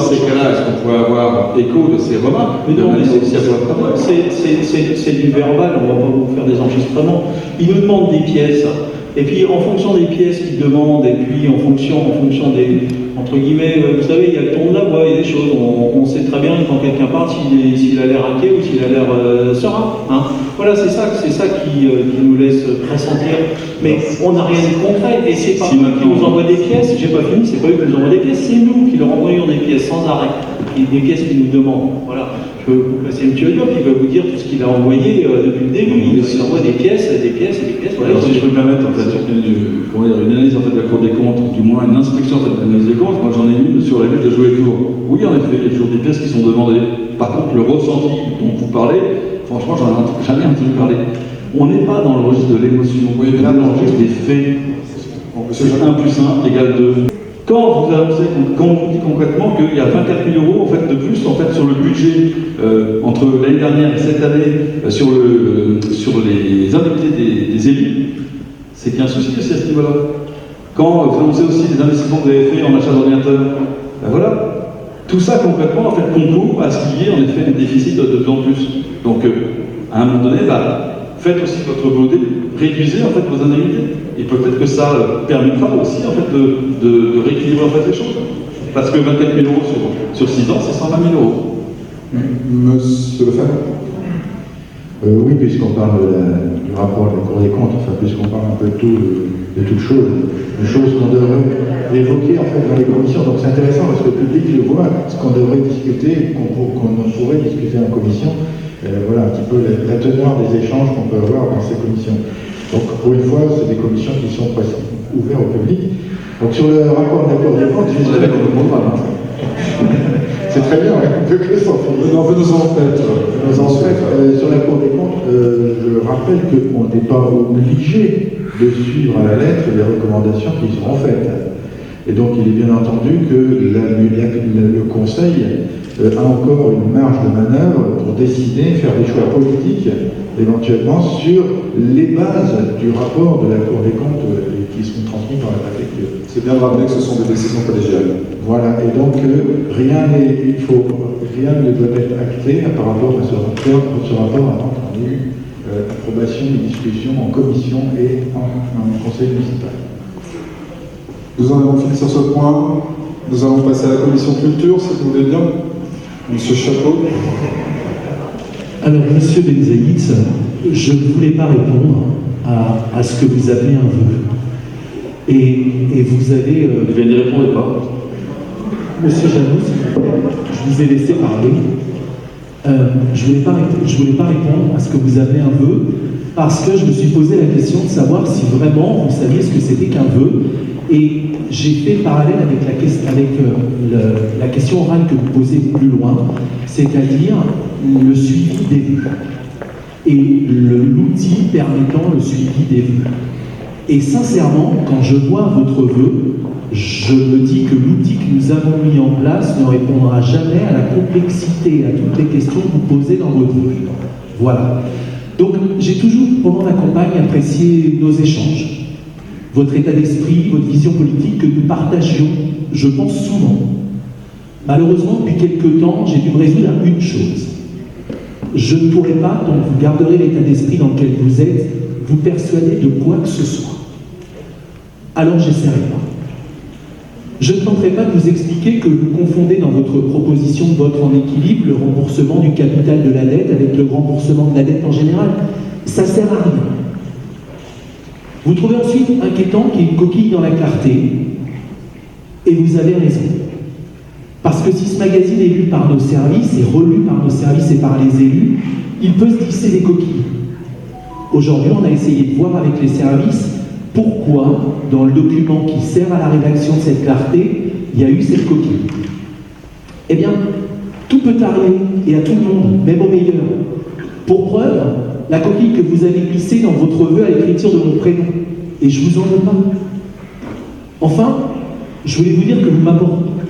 ces cas-là, est-ce qu'on pourrait avoir écho de ces remarques? C'est du verbal, on ne va pas vous faire des enregistrements. Ils nous demandent des pièces. Et puis en fonction des pièces qu'ils demandent, et puis en fonction des, entre guillemets, vous savez, il y a le ton de la voix, il y a des choses, on sait très bien quand quelqu'un parle s'il a l'air raqué ou s'il a l'air serein. Hein. Voilà, c'est ça qui nous laisse pressentir. Mais on n'a rien de concret, et c'est pas eux qui nous envoient des pièces, j'ai pas fini, c'est pas eux qui nous envoient des pièces, c'est nous qui leur envoyons des pièces sans arrêt, des pièces qu'ils nous demandent. Voilà. Je peux vous passer M. Diop, il va vous dire tout ce qu'il a envoyé depuis le début. Il envoie des pièces, et des pièces. Voilà. Alors, si je peux me permettre, en fait, une analyse en fait, de la Cour des comptes, ou du moins une inspection en fait, de l'analyse des comptes, moi j'en ai une sur la ville de Jouet-Tour. Oui, en effet, il y a toujours des pièces qui sont demandées. Par contre, le ressenti dont vous parlez, franchement, j'en ai jamais entendu parler. On n'est pas dans le registre de l'émotion, on est dans le registre des faits. C'est 1 plus 1 égale 2. Quand vous annoncez, quand on vous dit concrètement qu'il y a 24 000 € en fait, de plus en fait, sur le budget entre l'année dernière et cette année sur les indemnités des élus, c'est qu'il y a un souci aussi à ce niveau-là. Quand vous annoncez aussi des investissements que vous avez fait en achat d'ordinateurs, ben voilà, tout ça concrètement en fait, concourt à ce qu'il y ait en effet des déficits de plus en plus. Donc à un moment donné, faites aussi votre volonté, réduisez en fait vos indemnités. Et peut-être que ça permettra aussi en fait, de rééquilibrer en fait, les choses. Parce que 24 000 € sur 6 ans, c'est 120 000 €. Monsieur Lefebvre. Oui, puisqu'on parle du rapport de la Cour des comptes, enfin puisqu'on parle un peu de toutes choses, des choses qu'on devrait évoquer en fait dans les commissions. Donc c'est intéressant parce que le public le voit, ce qu'on devrait discuter, qu'on pourrait discuter en commission. Voilà un petit peu la teneur des échanges qu'on peut avoir dans ces commissions. Donc pour une fois, c'est des commissions qui sont ouvertes au public. Donc sur le rapport de la Cour des comptes, c'est très bien, on peut que s'en faire. Venons-en en fait. Sur la Cour des comptes, je rappelle qu'on n'est pas obligé de suivre à la lettre les recommandations qui seront faites. Et donc il est bien entendu que le Conseil a encore une marge de manœuvre pour décider, faire des choix politiques, éventuellement sur les bases du rapport de la Cour des comptes qui seront transmis par la préfecture. C'est bien de rappeler que ce sont des décisions collégiales. Voilà, et donc rien ne doit être acté par rapport à ce rapport avant qu'on ait eu approbation des discussions en commission et en conseil municipal. Nous en avons fini sur ce point. Nous allons passer à la commission culture, si vous voulez bien. Monsieur Chapeau. Alors, Monsieur Benzaïd, je ne voulais pas répondre à ce que vous appelez un vœu. Et vous avez... Je n'y répondais pas. Monsieur Janot, s'il vous plaît, je vous ai laissé parler. Je voulais pas répondre à ce que vous appelez un vœu, parce que je me suis posé la question de savoir si vraiment vous saviez ce que c'était qu'un vœu. Et j'ai fait le parallèle avec la question orale que vous posez plus loin, c'est-à-dire le suivi des vœux. Et l'outil permettant le suivi des vœux. Et sincèrement, quand je vois votre vœu, je me dis que l'outil que nous avons mis en place ne répondra jamais à la complexité, à toutes les questions que vous posez dans votre vœu. Voilà. Donc, j'ai toujours, pendant la campagne, apprécié nos échanges, votre état d'esprit, votre vision politique que nous partagions, je pense, souvent. Malheureusement, depuis quelque temps, j'ai dû me résoudre à une chose. Je ne pourrai pas, donc vous garderez l'état d'esprit dans lequel vous êtes, vous persuader de quoi que ce soit. Alors, j'essaierai pas. Je ne tenterai pas de vous expliquer que vous confondez dans votre proposition de vote en équilibre le remboursement du capital de la dette avec le remboursement de la dette en général. Ça sert à rien. Vous trouvez ensuite inquiétant qu'il y ait une coquille dans la clarté, et vous avez raison. Parce que si ce magazine est lu par nos services et relu par nos services et par les élus, il peut se glisser des coquilles. Aujourd'hui, on a essayé de voir avec les services pourquoi, dans le document qui sert à la rédaction de cette clarté, il y a eu cette coquille. Eh bien, tout peut arriver, et à tout le monde, même aux meilleurs. Pour preuve, la coquille que vous avez glissée dans votre vœu à l'écriture de mon prénom. Et je vous en veux pas. Enfin, je voulais vous dire que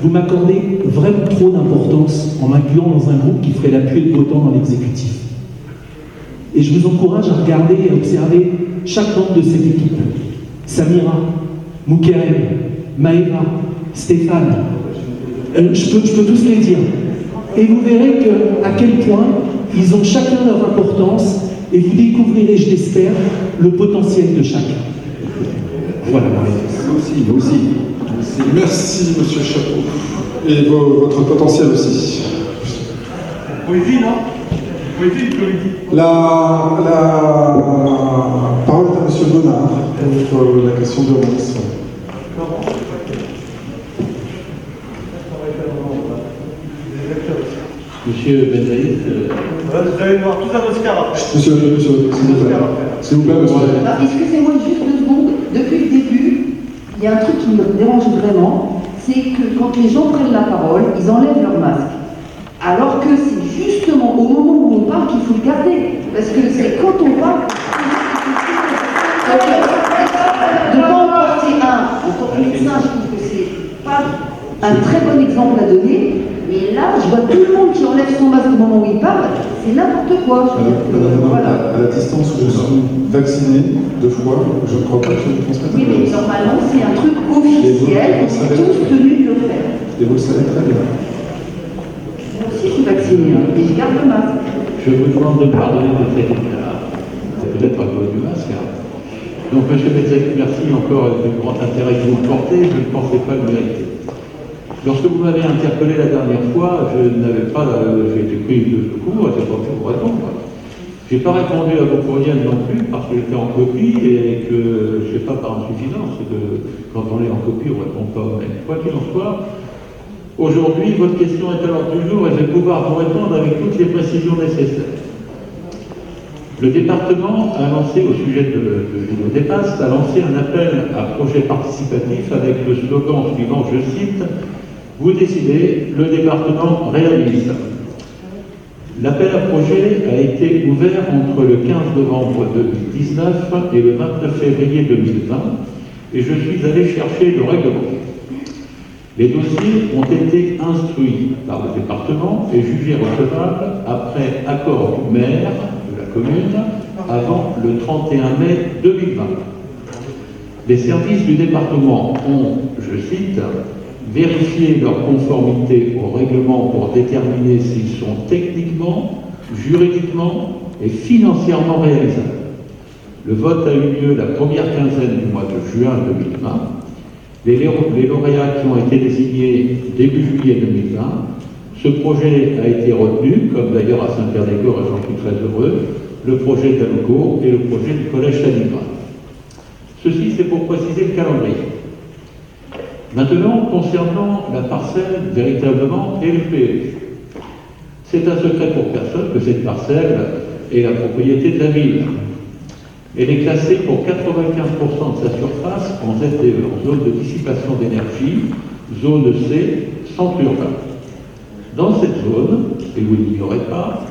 vous m'accordez vraiment trop d'importance en m'incluant dans un groupe qui ferait la pluie et le beau temps dans l'exécutif. Et je vous encourage à regarder et à observer chaque membre de cette équipe. Samira, Moukerem, Maëva, Stéphane, je peux tous les dire. Et vous verrez à quel point ils ont chacun leur importance et vous découvrirez, je l'espère, le potentiel de chacun. Voilà. Vous aussi. Merci, monsieur Chapeau. Et votre potentiel aussi. Poésie, non? Poésie, comédie. La parole est à monsieur Bonnard pour la question de Rance. Monsieur Benzaïd. Vous allez voir tous un Oscar après. Monsieur, s'il vous plaît, monsieur. Excusez-moi juste 2 secondes. Depuis le début, il y a un truc qui me dérange vraiment, c'est que quand les gens prennent la parole, ils enlèvent leur masque. Alors que c'est justement au moment où on parle qu'il faut le garder. Parce que c'est quand on parle. De ne pas en porter un, en tant que médecin, je trouve que c'est pas un très bon exemple à donner. Mais là, je vois tout le monde qui enlève son masque au moment où il parle, c'est n'importe quoi. À la distance où je suis vacciné 2 fois, je ne crois pas que je me transmette. Oui, mais normalement, c'est un truc officiel, on est tous tenus de le faire. Et vous le savez très bien. Moi aussi, je suis vacciné, et je garde le masque. Je vous demande de pardonner de cet état. C'est peut-être à cause du masque. Donc, monsieur Benzaïd, merci encore du grand intérêt que vous portez. Je ne pensais pas le mériter. Lorsque vous m'avez interpellé la dernière fois, j'ai été pris de court, je n'ai pas pu vous répondre. Je n'ai pas répondu à vos courriels non plus parce que j'étais en copie et que, je ne sais pas, par insuffisance, quand on est en copie, on ne répond pas. Mais quoi qu'il en soit, aujourd'hui, votre question est à l'ordre du jour et je vais pouvoir vous répondre avec toutes les précisions nécessaires. Le département a lancé, au sujet de Gino Dépasse, a lancé un appel à projet participatif avec le slogan suivant, je cite, « Vous décidez, le département réalise ». L'appel à projet a été ouvert entre le 15 novembre 2019 et le 29 février 2020 et je suis allé chercher le règlement. Les dossiers ont été instruits par le département et jugés recevables après accord du maire de la commune avant le 31 mai 2020. Les services du département ont, je cite, vérifier leur conformité au règlement pour déterminer s'ils sont techniquement, juridiquement et financièrement réalisables. Le vote a eu lieu la première quinzaine du mois de juin 2020. Les lauréats qui ont été désignés début juillet 2020, ce projet a été retenu, comme d'ailleurs à Saint-Pierre-des-Corps, et j'en suis très heureux, le projet d'Alco et le projet du collège Stalingrad. Ceci, c'est pour préciser le calendrier. Maintenant, concernant la parcelle véritablement et le PLU. C'est un secret pour personne que cette parcelle est la propriété de la ville. Elle est classée pour 95% de sa surface en ZDE, en zone de dissipation d'énergie, zone C, centre urbain. Dans cette zone, et vous n'ignorez pas,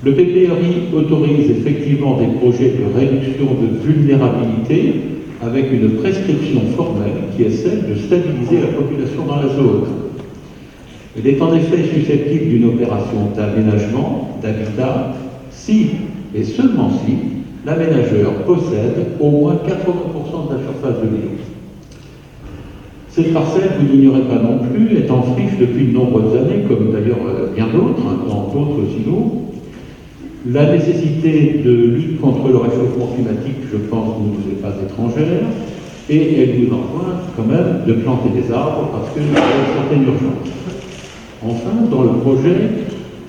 le PPRI autorise effectivement des projets de réduction de vulnérabilité avec une prescription formelle qui est celle de stabiliser la population dans la zone. Elle est en effet susceptible d'une opération d'aménagement, d'habitat, si, et seulement si, l'aménageur possède au moins 80% de la surface de l'îlot. Cette parcelle, vous n'ignorez pas non plus, est en friche depuis de nombreuses années, comme d'ailleurs bien d'autres, dans d'autres îlots. La nécessité de lutte contre le réchauffement climatique, je pense, ne nous est pas étrangère, et elle nous enjoint quand même de planter des arbres parce qu'il y a une certaine urgence. Enfin, dans le projet,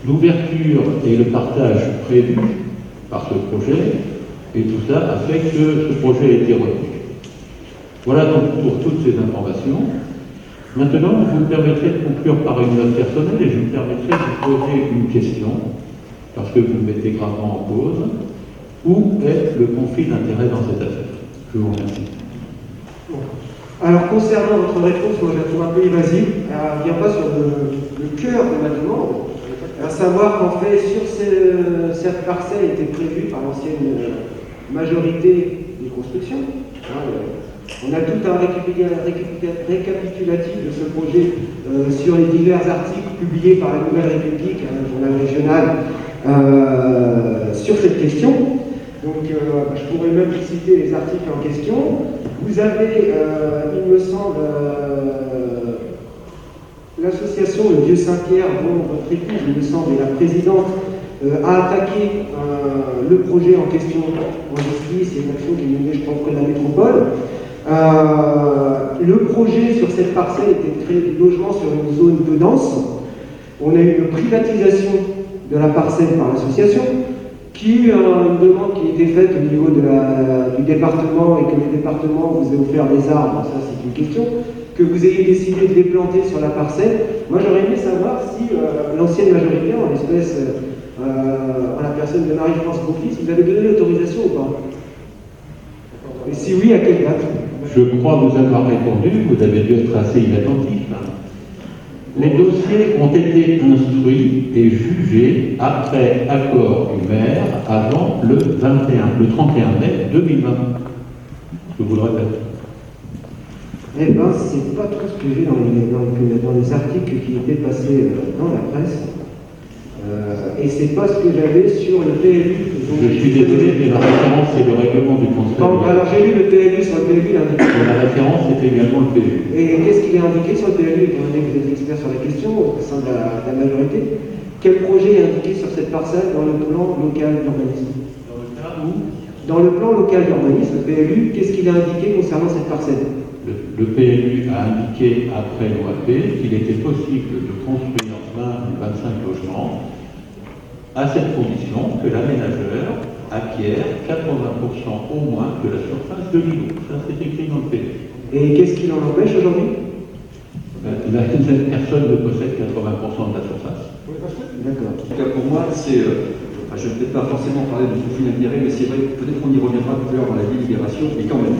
l'ouverture et le partage prévus par ce projet, et tout ça a fait que ce projet a été retenu. Voilà donc pour toutes ces informations. Maintenant, vous me permettrez de conclure par une note personnelle et je me permettrai de vous poser une question, parce que vous me mettez gravement en cause. Où est le conflit d'intérêt dans cette affaire? Je vous remercie. Alors, concernant votre réponse, moi je la trouve un peu évasive. Elle ne vient pas sur le cœur de ma demande, à savoir qu'en fait, sur cette parcelle était prévue par l'ancienne majorité des constructions. On a tout un récapitulatif de ce projet sur les divers articles publiés par la Nouvelle République, un journal régional, sur cette question. Donc, je pourrais même citer les articles en question. Vous avez, il me semble, l'association Le Vieux Saint-Pierre, dont votre épouse, il me semble, est la présidente, a attaqué le projet en question en justice. C'est une action qui est menée, je pense, près de la métropole. Le projet sur cette parcelle était de créer du logement sur une zone peu dense. On a eu une privatisation de la parcelle par l'association, qui a eu une demande qui a été faite au niveau du département et que le département vous ait offert des arbres, ça c'est une question, que vous ayez décidé de les planter sur la parcelle. Moi j'aurais aimé savoir si l'ancienne majorité, en l'espèce, en la personne de Marie-France Beaufils, vous avez donné l'autorisation ou pas? Et si oui, à quelle date? Je crois vous avoir répondu, vous avez dû être assez inattentif. Les dossiers ont été instruits et jugés après accord du maire avant le 31 mai 2020. Je vous le répète. Eh bien, c'est pas tout ce que j'ai dans les articles qui étaient passés dans la presse. Et c'est pas ce que j'avais sur le PLU. Je suis désolé, mais la référence c'est le règlement du Conseil. Alors j'ai lu le PLU, sur le PLU, il est indiqué. La référence c'est également le PLU. Et qu'est-ce qu'il est indiqué sur le PLU, étant donné que vous êtes expert sur la question, au sein de la majorité? Quel projet est indiqué sur cette parcelle dans le plan local d'urbanisme? Dans le cas où? Dans le plan local d'urbanisme, le PLU, qu'est-ce qu'il a indiqué concernant cette parcelle? Le PLU a indiqué après l'OAP qu'il était possible de construire 20 ou 25 logements à cette condition que l'aménageur acquiert 80% au moins de la surface de l'îlot. Ça, c'est écrit dans le PLU. Et qu'est-ce qui l'en empêche aujourd'hui? Cette personne ne possède 80% de la surface. D'accord. En tout cas, pour moi, c'est. Je ne vais peut-être pas forcément parler de conflit d'intérêt, mais c'est vrai, peut-être qu'on y reviendra tout à l'heure dans la délibération, mais quand même,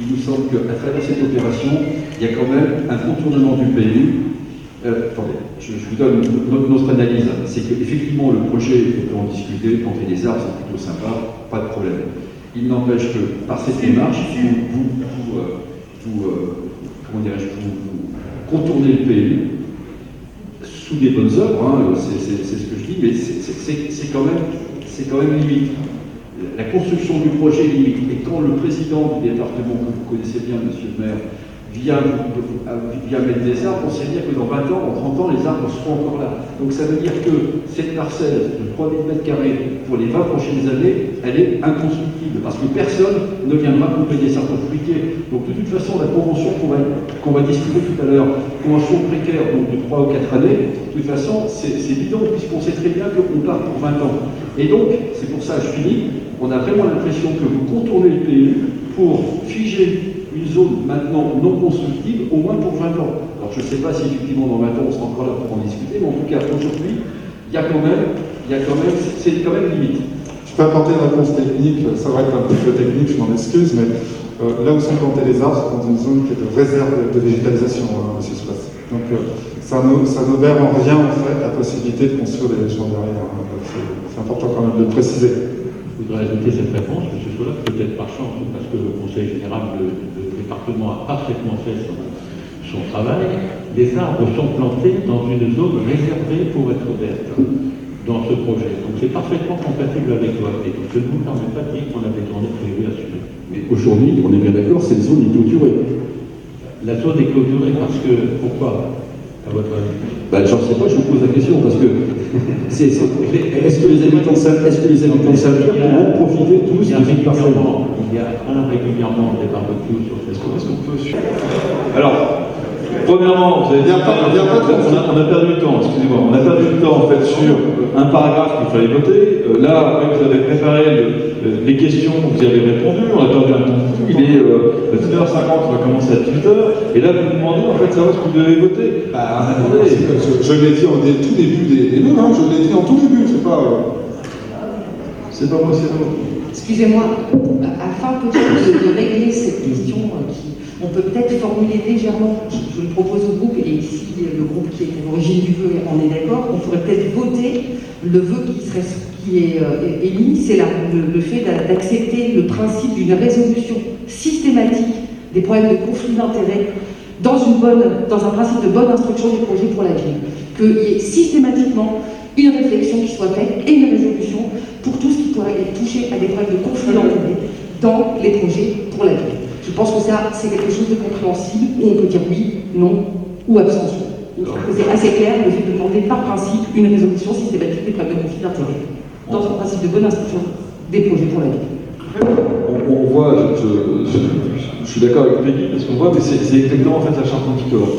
il nous semble qu'à travers cette opération, il y a quand même un contournement du PLU. Attendez, je vous donne notre analyse. C'est qu'effectivement, le projet, on peut en discuter, planter des arbres, c'est plutôt sympa, pas de problème. Il n'empêche que par cette démarche, vous contournez le PLU sous des bonnes œuvres, hein, c'est ce que je dis, mais c'est quand même limite. La construction du projet est limite. Et quand le président du département, que vous connaissez bien, monsieur le maire, vient mettre des arbres, on sait dire que dans 20 ans, dans 30 ans, les arbres seront encore là. Donc ça veut dire que cette parcelle de 3000 m² pour les 20 prochaines années, elle est inconstructible, parce que personne ne viendra couper des arbres compliqués. Donc de toute façon, la convention qu'on va discuter tout à l'heure, convention précaire donc de 3 ou 4 années, de toute façon, c'est bidon, puisqu'on sait très bien qu'on part pour 20 ans. Et donc, c'est pour ça, je finis, on a vraiment l'impression que vous contournez le PLU pour figer une zone maintenant non constructible, au moins pour 20 ans. Alors je ne sais pas si effectivement dans 20 ans on sera encore là pour en discuter, mais en tout cas aujourd'hui, c'est quand même limite. peux apporter une réponse technique, ça va être un petit peu technique, je m'en excuse, mais là où sont plantés les arbres, c'est dans une zone qui est de réserve de végétalisation, monsieur Soulas. Donc ça n'obère en rien en fait la possibilité de construire des champs derrière. C'est important quand même de le préciser. Je voudrais ajouter cette réponse, M. Soulas, peut-être par chance, parce que le Conseil général du département a parfaitement fait son travail. Les arbres sont plantés dans une zone réservée pour être verte dans ce projet. Donc c'est parfaitement compatible avec toi. Et donc je ne vous permets pas de dire qu'on avait prévu à suivre. Mais aujourd'hui, on est bien d'accord, cette zone est clôturée. La zone est clôturée parce que, pourquoi, à votre avis? J'en sais pas, je vous pose la question, parce que est-ce que les habitants de Saint-Pierre pourront profiter tous Il y a des parcelles? Il y a régulièrement des barbecues sur cette zone. Est-ce qu'on peut suivre? Alors, premièrement, on a perdu du temps, excusez-moi, on a perdu du temps en fait sur un paragraphe qu'il fallait voter. Là, après, vous avez préparé les questions, vous y avez répondu, on a perdu un temps fou. Il est 19h50, on va commencer à 18h, et là vous me demandez en fait savoir ce que vous devez voter. Attendez. Je l'ai dit au tout début des deux, je l'ai dit en tout début, c'est pas. C'est pas moi, c'est vous. Excusez-moi, afin peut-être de régler cette question on peut peut-être formuler légèrement, je le propose au groupe, et ici le groupe qui est à l'origine du vœu en est d'accord, on pourrait peut-être voter le vœu qui est émis, c'est le fait d'accepter le principe d'une résolution systématique des problèmes de conflit d'intérêts dans un principe de bonne instruction du projet pour la ville. Qu'il y ait systématiquement une réflexion qui soit faite et une résolution pour tout ce qui pourrait toucher à des problèmes de conflit d'intérêts dans les projets pour la ville. Je pense que ça, c'est quelque chose de compréhensible, où on peut dire oui, non ou abstention. C'est assez clair le fait de demander par principe une résolution systématique des problèmes de conflit d'intérêts dans un principe de bonne instruction des projets pour la ville. On voit, je suis d'accord avec Peggy, parce qu'on voit, mais c'est exactement en fait la charte anticorps.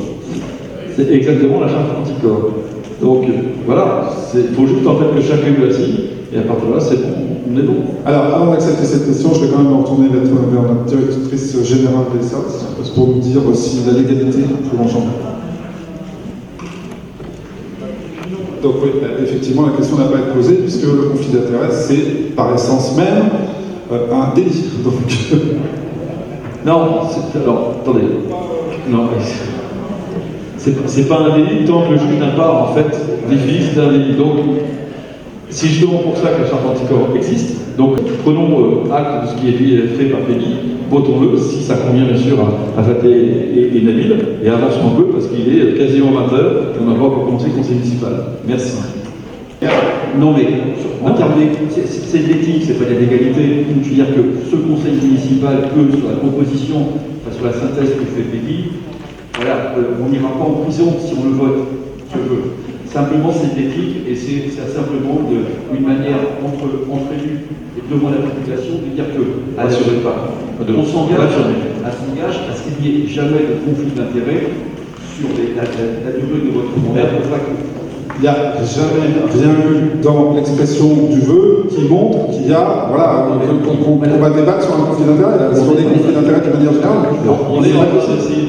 C'est exactement la charte anticorps. Donc voilà, il faut juste en fait que chacun le signe, et à partir de là, c'est bon, on est bon. Alors, avant d'accepter cette question, je vais quand même me retourner vers notre directrice générale des SAT pour nous dire si la légalité peut en changer. Donc oui, effectivement, la question n'a pas été posée, puisque le conflit d'intérêts, c'est par essence même un délit. Donc... Non, alors, attendez. Non, c'est pas un délit tant que le juge n'a pas, en fait, défini c'est un délit. Donc, c'est justement pour ça que la charte anticorps existe. Donc, prenons acte de ce qui est fait par Peggy, votons-le, si ça convient bien sûr à Faté et Nabil, et avançons un peu parce qu'il est quasiment 20h et on n'a pas encore commencé le conseil municipal. Merci. Non mais, regardez, c'est de l'éthique, c'est pas de la légalité. Je veux dire que ce conseil municipal peut, sur la proposition, enfin sur la synthèse que fait Peggy, voilà, on n'ira pas en prison si on le vote, je veux. Simplement, c'est de l'éthique et c'est simplement une manière entre élus et devant la population de dire que on s'engage à ce qu'il n'y ait jamais de conflit d'intérêts sur la durée de votre mandat. Il n'y a jamais rien eu dans l'expression du vœu qui montre qu'il y a, voilà, qu'on va débattre sur un conflit d'intérêts, sur des conflits d'intérêts de manière générale.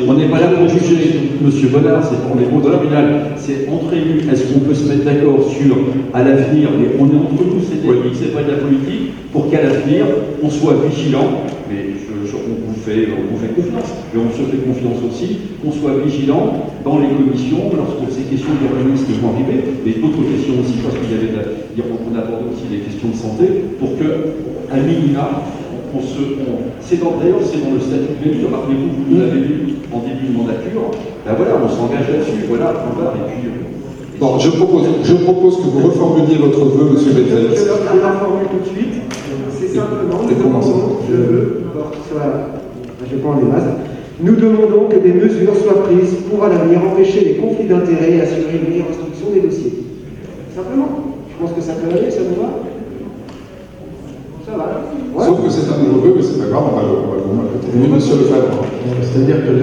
On n'est pas là pour juger M. Bonnard, on est au tribunal, c'est entre élus, est-ce qu'on peut se mettre d'accord sur, à l'avenir, mais on est entre nous, c'est technique, c'est pas de la politique, pour qu'à l'avenir, on soit vigilant, mais on vous fait confiance, mais on se fait confiance aussi, qu'on soit vigilant dans les commissions, lorsque ces questions d'urbanisme vont arriver, mais d'autres questions aussi, parce qu'il y avait, on aborde aussi les questions de santé, pour que, à minima, d'ailleurs c'est dans le statut de l'élu, rappelez-vous, vous l'avez lu en début de mandature, ben voilà, on s'engage là-dessus, voilà, on va, et puis... Bon, je propose que vous reformuliez votre vœu, M. Bettel. Je vais la reformuler tout de suite. C'est simplement, nous demandons, je prends les bases. Nous demandons que des mesures soient prises pour à l'avenir empêcher les conflits d'intérêts et assurer une meilleure instruction des dossiers. Simplement. Je pense que ça peut aller, ça vous va? Ça va. Ouais. Sauf que c'est un nouveau vœu, mais c'est pas grave, on va le côté. Oui, monsieur Lefebvre. C'est-à-dire que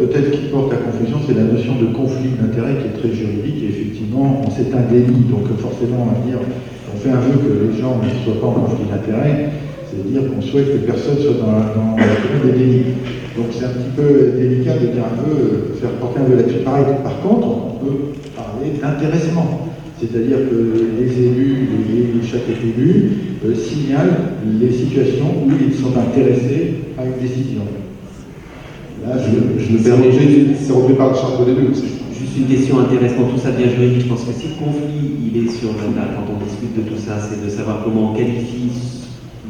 peut-être qui porte à confusion, c'est la notion de conflit d'intérêt qui est très juridique et effectivement, c'est un délit. Donc forcément, on va dire, on fait un vœu que les gens ne soient pas en conflit d'intérêt, c'est-à-dire qu'on souhaite que personne soit dans la commune des délits. Donc c'est un petit peu délicat de dire un vœu, faire porter un vœu là-dessus. Par contre, on peut parler d'intéressement. C'est-à-dire que les élus, chaque élu signale les situations où ils sont intéressés à une décision. Là, Je me permets C'est repris par le charte de l'élu aussi. juste une question intéressante, tout ça bien juridique. Je pense que si le conflit il est sur là, quand on discute de tout ça, c'est de savoir comment on qualifie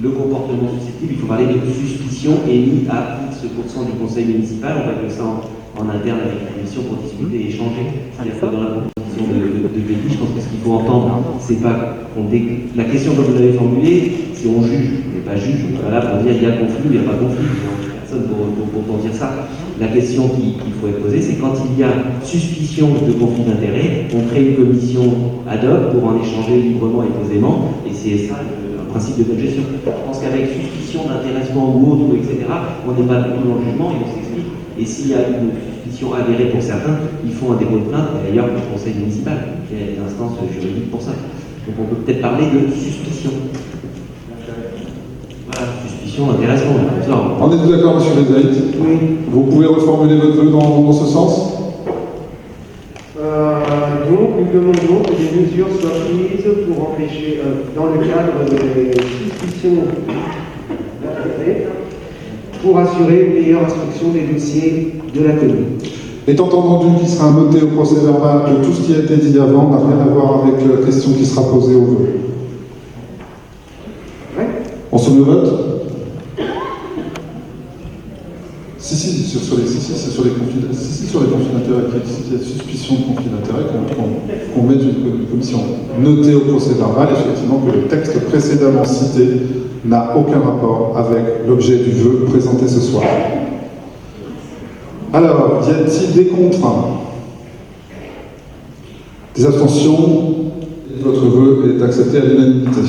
le comportement susceptible. Il faut parler de suspicion émise à X% du conseil municipal. On va faire ça en interne avec la commission pour discuter et échanger. C'est-à-dire que dans la proposition de Béli, je pense que ce qu'il faut entendre, c'est pas la question que vous avez formulée, c'est on juge, on n'est pas juge, on n'est pas là pour dire il y a conflit ou il n'y a pas conflit. Personne pour dire ça. La question qu'il faut poser, c'est quand il y a suspicion de conflit d'intérêt, on crée une commission ad hoc pour en échanger librement et posément, et c'est ça le principe de bonne gestion. Je pense qu'avec suspicion d'intéressement ou autre, etc., on n'est pas du tout dans le jugement et on s'explique. Et s'il y a une suspicion avérée pour certains, ils font un dépôt de plainte, et d'ailleurs le conseil municipal, qui est une instance juridique pour ça. Donc on peut peut-être parler de suspicion. Voilà, suspicion d'intéressement. On est tous d'accord, monsieur Lézaït? Oui. Vous pouvez reformuler votre vœu dans ce sens? Donc, nous demandons que des mesures soient prises pour empêcher, dans le cadre des suspicions d'intérêt, pour assurer une meilleure instruction des dossiers de la commune. Étant entendu qu'il sera noté au procès verbal que tout ce qui a été dit avant n'a rien à voir avec la question qui sera posée au vœu. Ouais. On se met au vote? C'est sur les conflits d'intérêt, s'il y a suspicion de conflit d'intérêt, qu'on mette une commission notée au procès verbal, effectivement, que le texte précédemment cité n'a aucun rapport avec l'objet du vœu présenté ce soir. Alors, y a-t-il des contre? Des abstentions? Votre vœu est accepté à l'unanimité.